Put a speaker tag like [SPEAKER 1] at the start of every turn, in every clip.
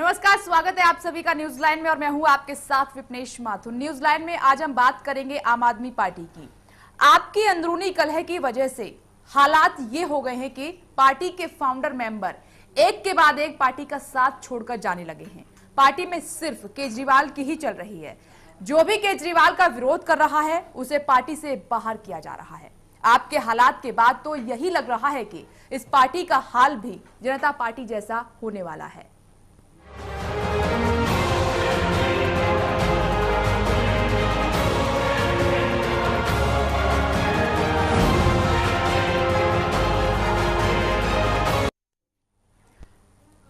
[SPEAKER 1] नमस्कार, स्वागत है आप सभी का न्यूज लाइन में और मैं हूं आपके साथ विपनेश माथुर। न्यूज लाइन में आज हम बात करेंगे आम आदमी पार्टी की। आपकी अंदरूनी कलह की वजह से हालात ये हो गए हैं कि पार्टी के फाउंडर मेंबर एक के बाद एक पार्टी का साथ छोड़कर जाने लगे हैं। पार्टी में सिर्फ केजरीवाल की ही चल रही है। जो भी केजरीवाल का विरोध कर रहा है उसे पार्टी से बाहर किया जा रहा है। आपके हालात के बाद तो यही लग रहा है कि इस पार्टी का हाल भी जनता पार्टी जैसा होने वाला है।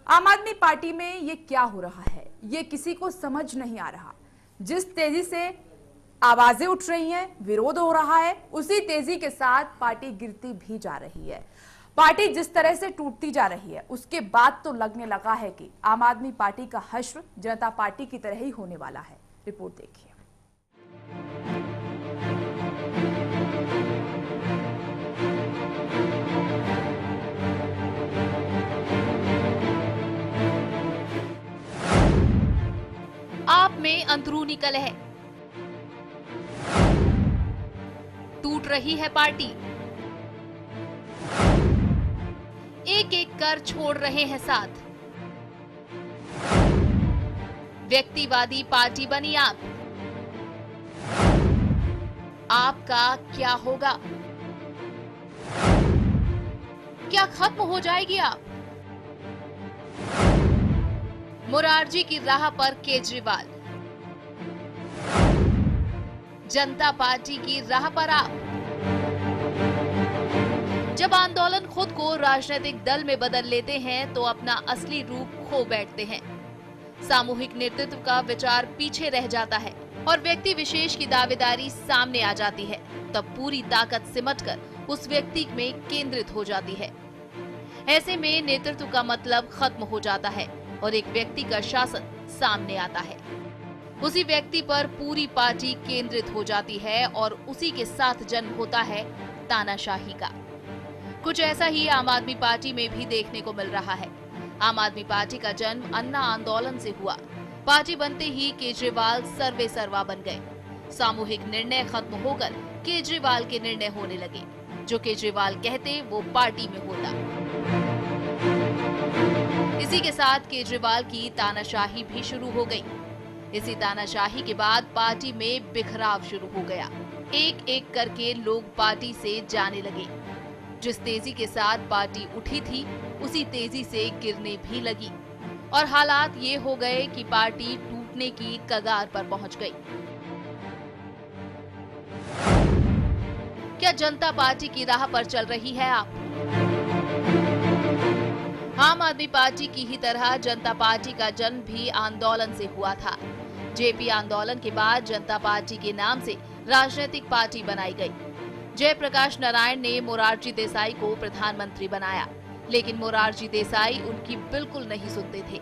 [SPEAKER 1] आम आदमी पार्टी में ये क्या हो रहा है, ये किसी को समझ नहीं आ रहा। जिस तेजी से आवाजें उठ रही हैं, विरोध हो रहा है, उसी तेजी के साथ पार्टी गिरती भी जा रही है। पार्टी जिस तरह से टूटती जा रही है, उसके बाद तो लगने लगा है कि आम आदमी पार्टी का हश्र जनता पार्टी की तरह ही होने वाला है। रिपोर्ट देखिए।
[SPEAKER 2] आप में अंदरूनी कलह, टूट रही है पार्टी, एक एक कर छोड़ रहे हैं साथ। व्यक्तिवादी पार्टी बनी आपका क्या होगा? क्या खत्म हो जाएगी आप? मोरारजी की राह पर केजरीवाल, जनता पार्टी की राह पर आप। जब आंदोलन खुद को राजनीतिक दल में बदल लेते हैं तो अपना असली रूप खो बैठते हैं। सामूहिक नेतृत्व का विचार पीछे रह जाता है और व्यक्ति विशेष की दावेदारी सामने आ जाती है। तब पूरी ताकत सिमटकर उस व्यक्ति में केंद्रित हो जाती है। ऐसे में नेतृत्व का मतलब खत्म हो जाता है और एक व्यक्ति का शासन सामने आता है। उसी व्यक्ति पर पूरी पार्टी केंद्रित हो जाती है और उसी के साथ जन्म होता है तानाशाही का। कुछ ऐसा ही आम आदमी पार्टी में भी देखने को मिल रहा है। आम आदमी पार्टी का जन्म अन्ना आंदोलन से हुआ। पार्टी बनते ही केजरीवाल सर्वे सर्वा बन गए। सामूहिक निर्णय खत्म होकर केजरीवाल के निर्णय होने लगे। जो केजरीवाल कहते वो पार्टी में होता। इसी के साथ केजरीवाल की तानाशाही भी शुरू हो गई। इसी तानाशाही के बाद पार्टी में बिखराव शुरू हो गया। एक एक करके लोग पार्टी से जाने लगे। जिस तेजी के साथ पार्टी उठी थी उसी तेजी से गिरने भी लगी और हालात ये हो गए कि पार्टी टूटने की कगार पर पहुंच गई। क्या जनता पार्टी की राह पर चल रही है आप? आम आदमी पार्टी की ही तरह जनता पार्टी का जन्म भी आंदोलन से हुआ था। जेपी आंदोलन के बाद जनता पार्टी के नाम से राजनीतिक पार्टी बनाई गई। जयप्रकाश नारायण ने मोरारजी देसाई को प्रधानमंत्री बनाया, लेकिन मोरारजी देसाई उनकी बिल्कुल नहीं सुनते थे।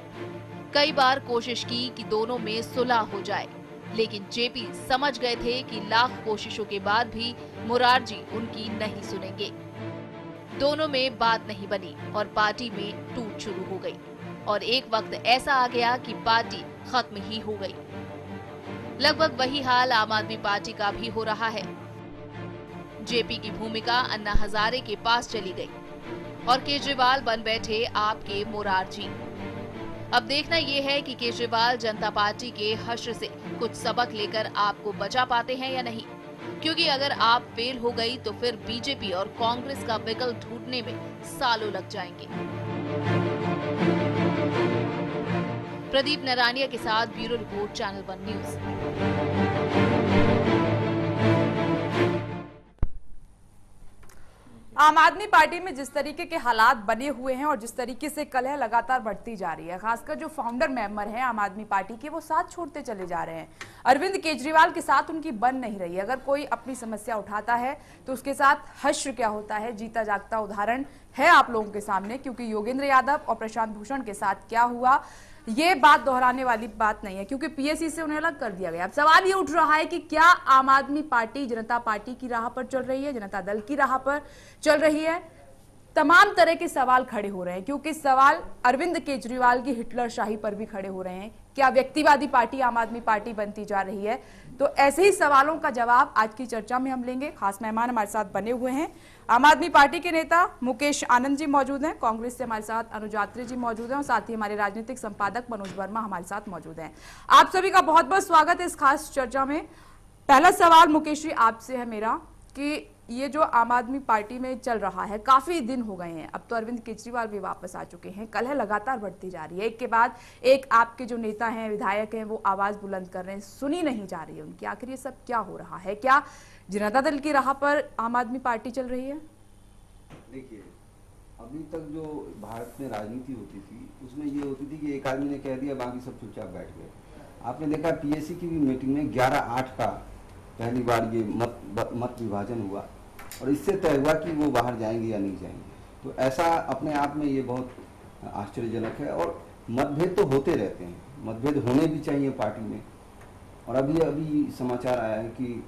[SPEAKER 2] कई बार कोशिश की कि दोनों में सुलह हो जाए, लेकिन जेपी समझ गए थे कि लाख कोशिशों के बाद भी मोरारजी उनकी नहीं सुनेंगे। दोनों में बात नहीं बनी और पार्टी में टूट शुरू हो गई और एक वक्त ऐसा आ गया कि पार्टी खत्म ही हो गई। लगभग वही हाल आम आदमी पार्टी का भी हो रहा है। जेपी की भूमिका अन्ना हजारे के पास चली गई और केजरीवाल बन बैठे आपके मोरारजी। अब देखना यह है कि केजरीवाल जनता पार्टी के हश्र से कुछ सबक लेकर आपको बचा पाते हैं या नहीं, क्योंकि अगर आप फेल हो गई तो फिर बीजेपी और कांग्रेस का विकल्प ढूंढने में सालों लग जाएंगे। प्रदीप नरानिया के साथ ब्यूरो रिपोर्ट, चैनल 1 न्यूज।
[SPEAKER 1] आम आदमी पार्टी में जिस तरीके के हालात बने हुए हैं और जिस तरीके से कलह लगातार बढ़ती जा रही है, खासकर जो फाउंडर मेंबर हैं आम आदमी पार्टी के, वो साथ छोड़ते चले जा रहे हैं। अरविंद केजरीवाल के साथ उनकी बन नहीं रही। अगर कोई अपनी समस्या उठाता है तो उसके साथ हश्र क्या होता है, जीता जागता उदाहरण है आप लोगों के सामने। क्योंकि योगेंद्र यादव और प्रशांत भूषण के साथ क्या हुआ, ये बात दोहराने वाली बात नहीं है, क्योंकि पीएससी से उन्हें अलग कर दिया गया। अब सवाल ये उठ रहा है कि क्या आम आदमी पार्टी जनता पार्टी की राह पर चल रही है, जनता दल की राह पर चल रही है? तमाम तरह के सवाल खड़े हो रहे हैं, क्योंकि सवाल अरविंद केजरीवाल की हिटलरशाही पर भी खड़े हो रहे हैं। क्या व्यक्तिवादी पार्टी आम आदमी पार्टी बनती जा रही है? तो ऐसे ही सवालों का जवाब आज की चर्चा में हम लेंगे। खास मेहमान हमारे साथ बने हुए हैं। आम आदमी पार्टी के नेता मुकेश आनंद जी मौजूद हैं, कांग्रेस से हमारे साथ अनुजात्री जी मौजूद हैं और साथ ही हमारे राजनीतिक संपादक मनोज वर्मा हमारे साथ मौजूद हैं। आप सभी का बहुत बहुत स्वागत है इस खास चर्चा में। पहला सवाल मुकेश जी आपसे है मेरा कि ये जो आम आदमी पार्टी में चल रहा है, काफी दिन हो गए हैं, अब तो अरविंद केजरीवाल भी वापस आ चुके हैं, कलह लगातार बढ़ती जा रही है, एक के बाद एक आपके जो नेता हैं, विधायक हैं, वो आवाज बुलंद कर रहे हैं, सुनी नहीं जा रही है उनकी। आखिर ये सब क्या हो रहा है? क्या जनता दल की राह पर आम आदमी पार्टी चल रही है?
[SPEAKER 3] देखिए, अभी तक जो भारत में राजनीति होती थी उसमें ये होती थी कि एक आदमी ने कह दिया, बाकी सब चुपचाप बैठ गए। आपने देखा पीएससी की भी मीटिंग में 11/8 का पहली बार ये मत विभाजन हुआ और इससे तय हुआ कि वो बाहर जाएंगे या नहीं जाएंगे। तो ऐसा अपने आप में ये बहुत आश्चर्यजनक है। और मतभेद तो होते रहते हैं, मतभेद होने भी चाहिए पार्टी में। और अभी समाचार आया है कि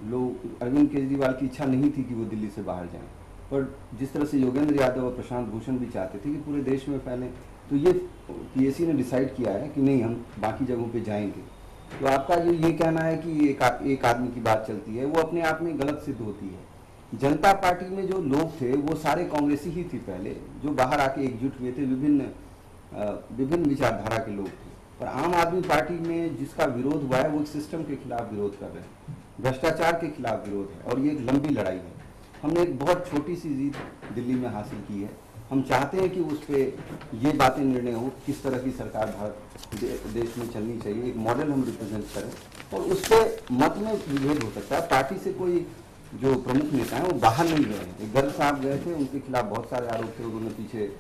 [SPEAKER 3] लोग, अरविंद केजरीवाल की इच्छा नहीं थी कि वो दिल्ली से बाहर जाएं, पर जिस तरह से योगेंद्र यादव और प्रशांत भूषण भी चाहते थे कि पूरे देश में फैलें, तो ये पीएससी ने डिसाइड किया है कि नहीं, हम बाकी जगहों पे जाएंगे। तो आपका जो ये कहना है कि एक आदमी की बात चलती है, वो अपने आप में गलत सिद्ध होती है। जनता पार्टी में जो लोग थे वो सारे कांग्रेसी ही थी पहले, जो बाहर आके एकजुट हुए थे, विभिन्न विचारधारा के लोग थे। पर आम आदमी पार्टी में जिसका विरोध हुआ है वो सिस्टम के खिलाफ विरोध कर रहे हैं, भ्रष्टाचार के खिलाफ विरोध है, और ये एक लंबी लड़ाई है। हमने एक बहुत छोटी सी जीत दिल्ली में हासिल की है। हम चाहते हैं कि उस पर ये बातें निर्णय हो, किस तरह की सरकार भारत देश में चलनी चाहिए, एक मॉडल हम रिप्रेजेंट करें, और उस पर मत में विभेद हो सकता है। पार्टी से कोई जो प्रमुख नेता हैं वो बाहर नहीं गए हैं। गर्ग साहब गए थे, उनके खिलाफ बहुत सारे आरोप थे, उन्होंने पीछे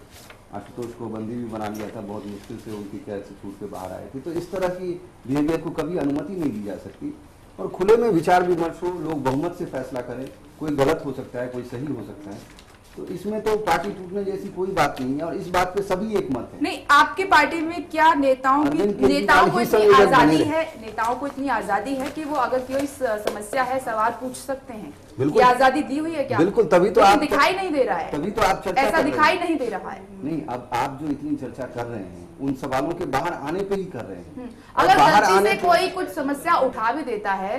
[SPEAKER 3] आशुतोष को बंदी भी बना लिया था, बहुत मुश्किल से उनकी कैद से छूट के बाहर आए थे। तो इस तरह की बिहेवियर को कभी अनुमति नहीं दी जा सकती। और खुले में विचार विमर्श हो, लोग बहुमत से फैसला करें, कोई गलत हो सकता है, कोई सही हो सकता है। तो इसमें तो पार्टी टूटने जैसी कोई बात नहीं है, और इस बात पे सभी एक मत है।
[SPEAKER 1] नहीं, आपकी पार्टी में क्या नेताओं को इतनी आजादी है कि वो अगर कोई समस्या है सवाल पूछ सकते हैं?
[SPEAKER 3] बिल्कुल,
[SPEAKER 1] ये आजादी दी हुई है क्या?
[SPEAKER 3] बिल्कुल, तभी तो आप
[SPEAKER 1] दिखाई नहीं दे रहा है,
[SPEAKER 3] तभी तो आप चर्चा
[SPEAKER 1] ऐसा दिखाई नहीं दे रहा है।
[SPEAKER 3] नहीं, अब आप जो इतनी चर्चा कर रहे हैं उन सवालों के बाहर आने पे ही कर रहे हैं।
[SPEAKER 1] अगर गलती से कोई कुछ समस्या उठा भी देता है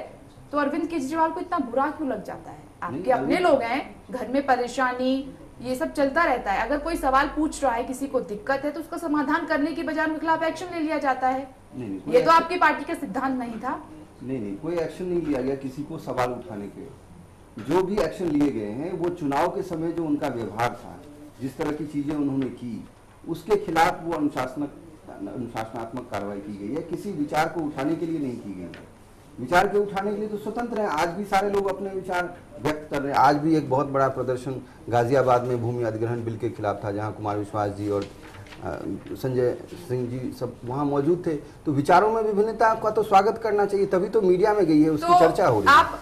[SPEAKER 1] तो अरविंद केजरीवाल को इतना बुरा क्यों लग जाता है? आपके अपने लोग हैं, घर में परेशानी, ये सब चलता रहता है। अगर कोई सवाल पूछ रहा है, किसी को दिक्कत है, तो उसका समाधान करने की बजाय उनके खिलाफ एक्शन ले लिया जाता है। ये तो आपकी पार्टी का सिद्धांत नहीं था।
[SPEAKER 3] नहीं, कोई एक्शन नहीं लिया गया किसी को सवाल उठाने के। जो भी एक्शन लिए गए हैं वो चुनाव के समय जो उनका व्यवहार था, जिस तरह की चीजें उन्होंने की, उसके खिलाफ वो अनुशासनात्मक कार्रवाई की गई है। किसी विचार को उठाने के लिए नहीं की गई है। विचार के उठाने के लिए तो स्वतंत्र हैं। आज भी सारे लोग अपने विचार व्यक्त कर रहे हैं। आज भी एक बहुत बड़ा प्रदर्शन गाजियाबाद में भूमि अधिग्रहण बिल के खिलाफ था, जहां कुमार विश्वास जी और संजय सिंह जी सब वहां मौजूद थे। तो विचारों में विभिन्नता का तो स्वागत करना चाहिए, तभी तो मीडिया में गई है, उसकी तो चर्चा हो रही है।
[SPEAKER 1] आप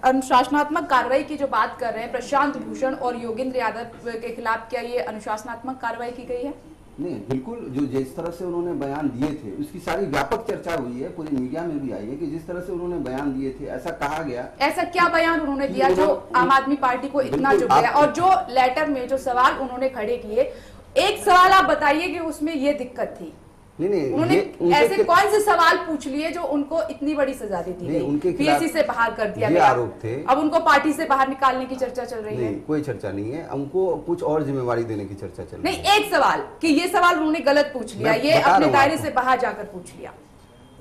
[SPEAKER 1] अनुशासनात्मक कार्रवाई की जो बात कर रहे हैं, प्रशांत भूषण और योगेंद्र यादव के खिलाफ, क्या ये अनुशासनात्मक कार्रवाई की गई है?
[SPEAKER 3] नहीं, बिल्कुल, जो जिस तरह से उन्होंने बयान दिए थे उसकी सारी व्यापक चर्चा हुई है, पूरी मीडिया में भी आई है कि जिस तरह से उन्होंने बयान दिए थे, ऐसा कहा गया।
[SPEAKER 1] ऐसा क्या बयान उन्होंने दिया जो आम आदमी पार्टी को इतना चुभ गया? और जो लेटर में जो सवाल उन्होंने खड़े किए, एक सवाल आप बताइए कि उसमें ये दिक्कत थी।
[SPEAKER 3] नहीं,
[SPEAKER 1] उन्होंने ऐसे कौन से सवाल पूछ लिए जो उनको इतनी बड़ी सजा दी थी?
[SPEAKER 3] उनके
[SPEAKER 1] पीएससी से बाहर कर दिया गया,
[SPEAKER 3] आरोप थे।
[SPEAKER 1] अब उनको पार्टी से बाहर निकालने की चर्चा चल रही है।
[SPEAKER 3] कोई चर्चा नहीं है, उनको कुछ और जिम्मेवारी देने की चर्चा चल रही है।
[SPEAKER 1] नहीं, एक सवाल कि ये सवाल उन्होंने गलत पूछ लिया, ये अपने दायरे से बाहर जाकर पूछ लिया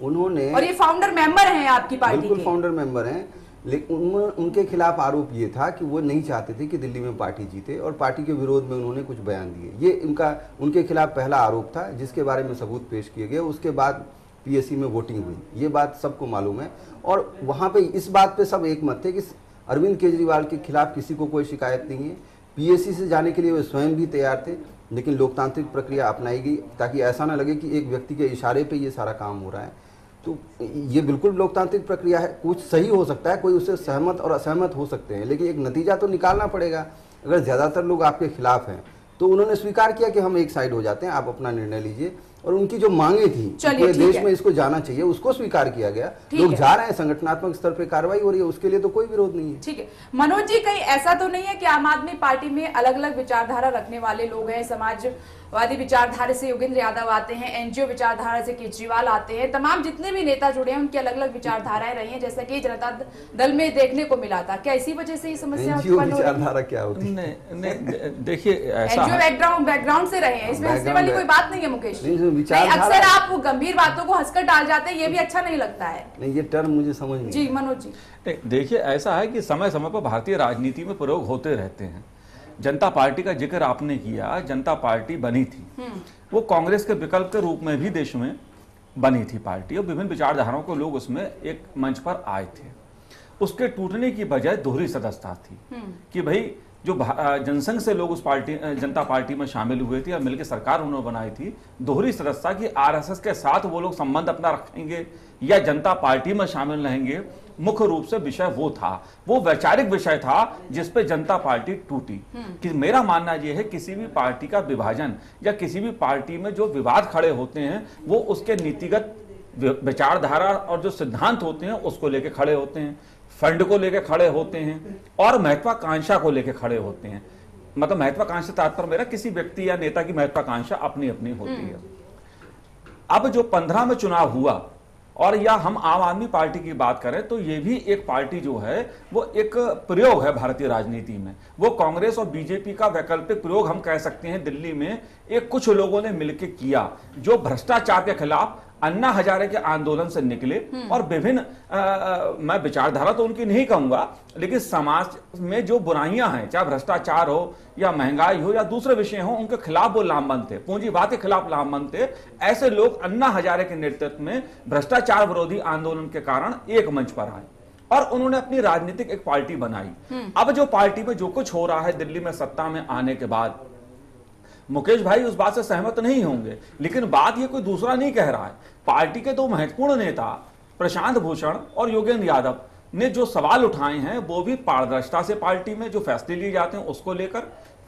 [SPEAKER 3] उन्होंने।
[SPEAKER 1] और ये फाउंडर मेंबर हैं आपकी पार्टी के।
[SPEAKER 3] बिल्कुल फाउंडर मेंबर हैं, लेकिन उनके खिलाफ आरोप ये था कि वो नहीं चाहते थे कि दिल्ली में पार्टी जीते, और पार्टी के विरोध में उन्होंने कुछ बयान दिए। ये उनके खिलाफ पहला आरोप था, जिसके बारे में सबूत पेश किए गए। उसके बाद पीएससी में वोटिंग हुई, ये बात सबको मालूम है। और वहाँ पे इस बात पे सब एक मत थे कि अरविंद केजरीवाल के खिलाफ किसी को कोई शिकायत नहीं है। पीएससी से जाने के लिए वे स्वयं भी तैयार थे, लेकिन लोकतांत्रिक प्रक्रिया अपनाई गई ताकि ऐसा ना लगे कि एक व्यक्ति के इशारे पर ये सारा काम हो रहा है। तो ये बिल्कुल लोकतांत्रिक प्रक्रिया है। कुछ सही हो सकता है, कोई उससे सहमत और असहमत हो सकते हैं, लेकिन एक नतीजा तो निकालना पड़ेगा। अगर ज़्यादातर लोग आपके खिलाफ हैं तो उन्होंने स्वीकार किया कि हम एक साइड हो जाते हैं, आप अपना निर्णय लीजिए। और उनकी जो मांगे थी पूरे देश में इसको जाना चाहिए, उसको स्वीकार किया गया। लोग जा रहे हैं, संगठनात्मक स्तर पे कार्रवाई हो रही है, उसके लिए तो कोई विरोध नहीं है।
[SPEAKER 1] ठीक है मनोज जी, कहीं ऐसा तो नहीं है कि आम आदमी पार्टी में अलग अलग विचारधारा रखने वाले लोग हैं? समाजवादी विचारधारा से योगेंद्र यादव आते हैं, एनजीओ विचारधारा से केजरीवाल आते हैं, तमाम जितने भी नेता जुड़े हैं उनकी अलग अलग विचारधाराएं रही हैं, जैसा कि जनता दल में देखने को मिला था। क्या इसी वजह से ये समस्या
[SPEAKER 3] विचारधारा क्या होती है?
[SPEAKER 4] देखिए
[SPEAKER 1] एनजीओ बैकग्राउंड से रहे हैं, इसमें हंसने वाली कोई बात नहीं है मुकेश। अक्सर आप गंभीर बातों को हंसकर टाल जाते हैं, ये भी अच्छा नहीं लगता है।
[SPEAKER 3] नहीं, ये टर्म मुझे समझ नहीं।
[SPEAKER 1] जी मनोज जी,
[SPEAKER 4] देखिए ऐसा है कि समय समय पर भारतीय राजनीति में प्रयोग होते रहते हैं। जनता पार्टी का जिक्र आपने किया, जनता पार्टी बनी थी, वो कांग्रेस के विकल्प के रूप में भी देश में बनी थी पार्टी, और विभिन्न विचारधाराओं को लोग उसमें एक मंच पर आए थे। उसके टूटने की वजह दोहरी सदस्यता थी कि भाई जो जनसंघ से लोग उस पार्टी जनता पार्टी में शामिल हुए थे या मिलकर सरकार उन्होंने बनाई थी, दोहरी सदस्यता की आरएसएस के साथ वो लोग संबंध अपना रखेंगे या जनता पार्टी में शामिल रहेंगे, मुख्य रूप से विषय वो था, वो वैचारिक विषय था जिस पे जनता पार्टी टूटी। कि मेरा मानना यह है किसी भी पार्टी का विभाजन या किसी भी पार्टी में जो विवाद खड़े होते हैं वो उसके नीतिगत विचारधारा और जो सिद्धांत होते हैं उसको लेके खड़े होते हैं, फंड को लेके खड़े होते हैं और महत्वाकांक्षा को लेके खड़े होते हैं। मतलब महत्वाकांक्षा तात्पर्य मेरा किसी व्यक्ति या नेता की महत्वाकांक्षा अपनी अपनी होती है। अब जो 15 में चुनाव हुआ और या हम आम आदमी पार्टी की बात करें तो ये भी एक पार्टी जो है वो एक प्रयोग है भारतीय राजनीति में। वो कांग्रेस और बीजेपी का वैकल्पिक प्रयोग हम कह सकते हैं। दिल्ली में एक कुछ लोगों ने मिलकर किया जो भ्रष्टाचार के खिलाफ अन्ना हजारे के आंदोलन से निकले और विभिन्न मैं विचारधारा तो उनकी नहीं कहूंगा, लेकिन समाज में जो बुराइयां हैं, चाहे भ्रष्टाचार हो या महंगाई हो या दूसरे विषय हो, उनके खिलाफ वो लामबंद थे, पूंजीवाद के खिलाफ लामबंद थे। ऐसे लोग अन्ना हजारे के नेतृत्व में भ्रष्टाचार विरोधी आंदोलन के कारण एक मंच पर आए और उन्होंने अपनी राजनीतिक एक पार्टी बनाई। अब जो पार्टी में जो कुछ हो रहा है दिल्ली में सत्ता में आने के बाद, मुकेश भाई उस बात से सहमत नहीं होंगे, लेकिन बात ये कोई दूसरा नहीं कह रहा है। पार्टी के दो महत्वपूर्ण नेता प्रशांत भूषण और योगेंद्र यादव ने जो सवाल उठाए हैं वो भी पारदर्शिता से पार्टी में जो फैसले लिए जाते हैं उसको लेकर,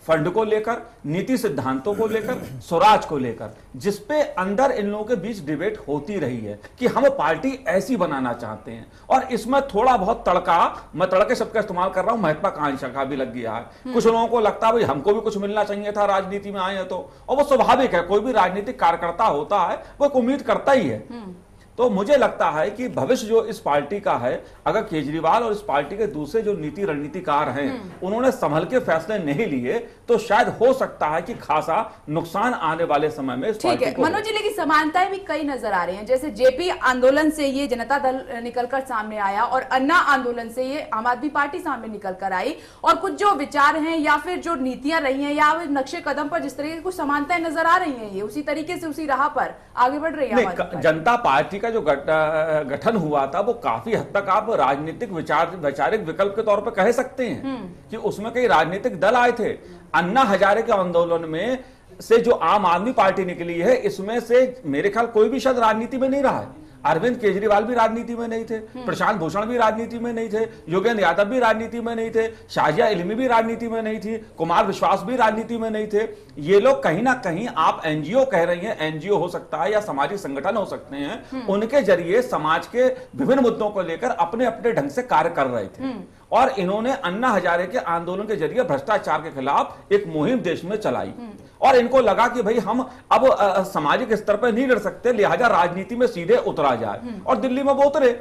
[SPEAKER 4] फंड को लेकर, नीति सिद्धांतों को लेकर, स्वराज को लेकर, जिसपे अंदर इन लोगों के बीच डिबेट होती रही है कि हम पार्टी ऐसी बनाना चाहते हैं। और इसमें थोड़ा बहुत तड़का, मैं तड़के शब्द का इस्तेमाल कर रहा हूं, महत्वाकांक्षा का भी लग गया है। कुछ लोगों को लगता है भाई हमको भी कुछ मिलना चाहिए था, राजनीति में आए हैं तो, और वो स्वाभाविक है, कोई भी राजनीतिक कार्यकर्ता होता है वो एक उम्मीद करता ही है। तो मुझे लगता है कि भविष्य जो इस पार्टी का है, अगर केजरीवाल और इस पार्टी के दूसरे जो नीति रणनीतिकार हैं उन्होंने संभल के फैसले नहीं लिए तो शायद हो सकता है कि खासा नुकसान आने वाले समय में इस पार्टी को।
[SPEAKER 1] मनोज जी, लेकिन समानताएं भी कई नजर आ रही हैं। जैसे जेपी आंदोलन से ये जनता दल निकलकर सामने आया और अन्ना आंदोलन से ये आम आदमी पार्टी सामने निकल कर आई, और कुछ जो विचार हैं या फिर जो नीतियां रही हैं या नक्शे कदम पर जिस तरीके की कुछ समानताएं नजर आ रही हैं, ये उसी तरीके से उसी राह पर आगे बढ़ रही है।
[SPEAKER 4] जनता पार्टी का जो गठन हुआ था वो काफी हद तक आप राजनीतिक वैचारिक विकल्प के तौर पर कह सकते हैं कि उसमें कई राजनीतिक दल आए थे। अन्ना हजारे के आंदोलन में से जो आम आदमी पार्टी निकली है, इसमें से मेरे ख्याल कोई भी शायद राजनीति में नहीं रहा है। अरविंद केजरीवाल भी राजनीति में नहीं थे, प्रशांत भूषण भी राजनीति में नहीं थे, योगेंद्र यादव भी राजनीति में नहीं थे, शाजिया इल्मी भी राजनीति में नहीं थी, कुमार विश्वास भी राजनीति में नहीं थे। ये लोग कहीं ना कहीं, आप एनजीओ कह रही हैं, एनजीओ हो सकता है या सामाजिक संगठन हो सकते हैं, उनके जरिए समाज के विभिन्न मुद्दों को लेकर अपने अपने ढंग से कार्य कर रहे थे। और इन्होंने अन्ना हजारे के आंदोलन के जरिए भ्रष्टाचार के खिलाफ एक मुहिम देश में चलाई और इनको लगा कि भाई हम अब सामाजिक स्तर पर नहीं लड़ सकते, लिहाजा राजनीति में सीधे उतरा जाए, और दिल्ली में वो उतरे।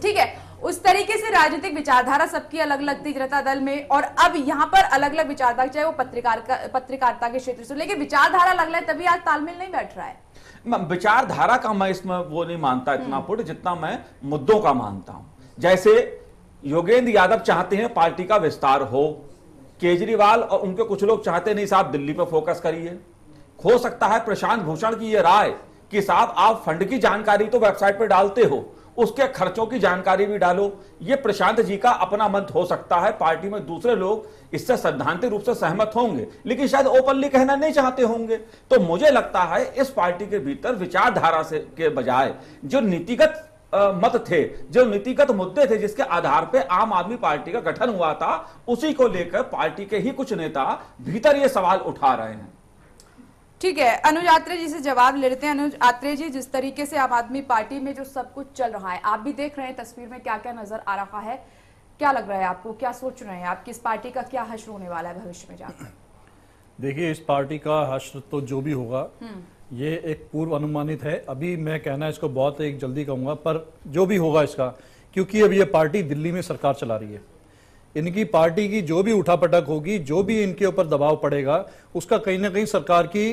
[SPEAKER 1] ठीक है, उस तरीके से राजनीतिक विचारधारा सबकी अलग अलग थी जनता दल में, और अब यहाँ पर अलग अलग विचारधारा, चाहे वो पत्रकारिता के क्षेत्र से, लेकिन विचारधारा अलग अलग, तभी आज तालमेल नहीं बैठ रहा है।
[SPEAKER 4] विचारधारा का मैं इसमें वो नहीं मानता इतना पुट जितना मैं मुद्दों का मानता हूं। जैसे योगेंद्र यादव चाहते हैं पार्टी का विस्तार हो, केजरीवाल और उनके कुछ लोग चाहते नहीं साहब दिल्ली पर फोकस करिए। हो सकता है प्रशांत भूषण की यह राय कि साहब आप फंड की जानकारी तो वेबसाइट पर डालते हो, उसके खर्चों की जानकारी भी डालो। ये प्रशांत जी का अपना मत हो सकता है, पार्टी में दूसरे लोग इससे सैद्धांतिक रूप से सहमत होंगे लेकिन शायद ओपनली कहना नहीं चाहते होंगे। तो मुझे लगता है इस पार्टी के भीतर विचारधारा से के बजाय जो नीतिगत मत थे, जो नीतिगत मुद्दे थे जिसके आधार पे आम आदमी पार्टी का गठन हुआ था, उसी को लेकर पार्टी के ही कुछ नेता भीतर ये सवाल उठा रहे हैं।
[SPEAKER 1] ठीक है, अनुज आत्रे जी से जवाब ले लेते हैं। अनुज आत्रे जी, जिस तरीके से आम आदमी पार्टी में जो सब कुछ चल रहा है, आप भी देख रहे हैं तस्वीर में क्या क्या नजर आ रहा है, क्या लग रहा है आपको, क्या सोच रहे हैं आप कि इस पार्टी का क्या हश्र होने वाला है भविष्य में जाकर?
[SPEAKER 5] देखिए, इस पार्टी का हश्र तो जो भी होगा ये एक पूर्व अनुमानित है। अभी मैं कहना इसको बहुत एक जल्दी कहूंगा, पर जो भी होगा इसका, क्योंकि अब ये पार्टी दिल्ली में सरकार चला रही है, इनकी पार्टी की जो भी उठापटक होगी, जो भी इनके ऊपर दबाव पड़ेगा, उसका कहीं ना कहीं सरकार की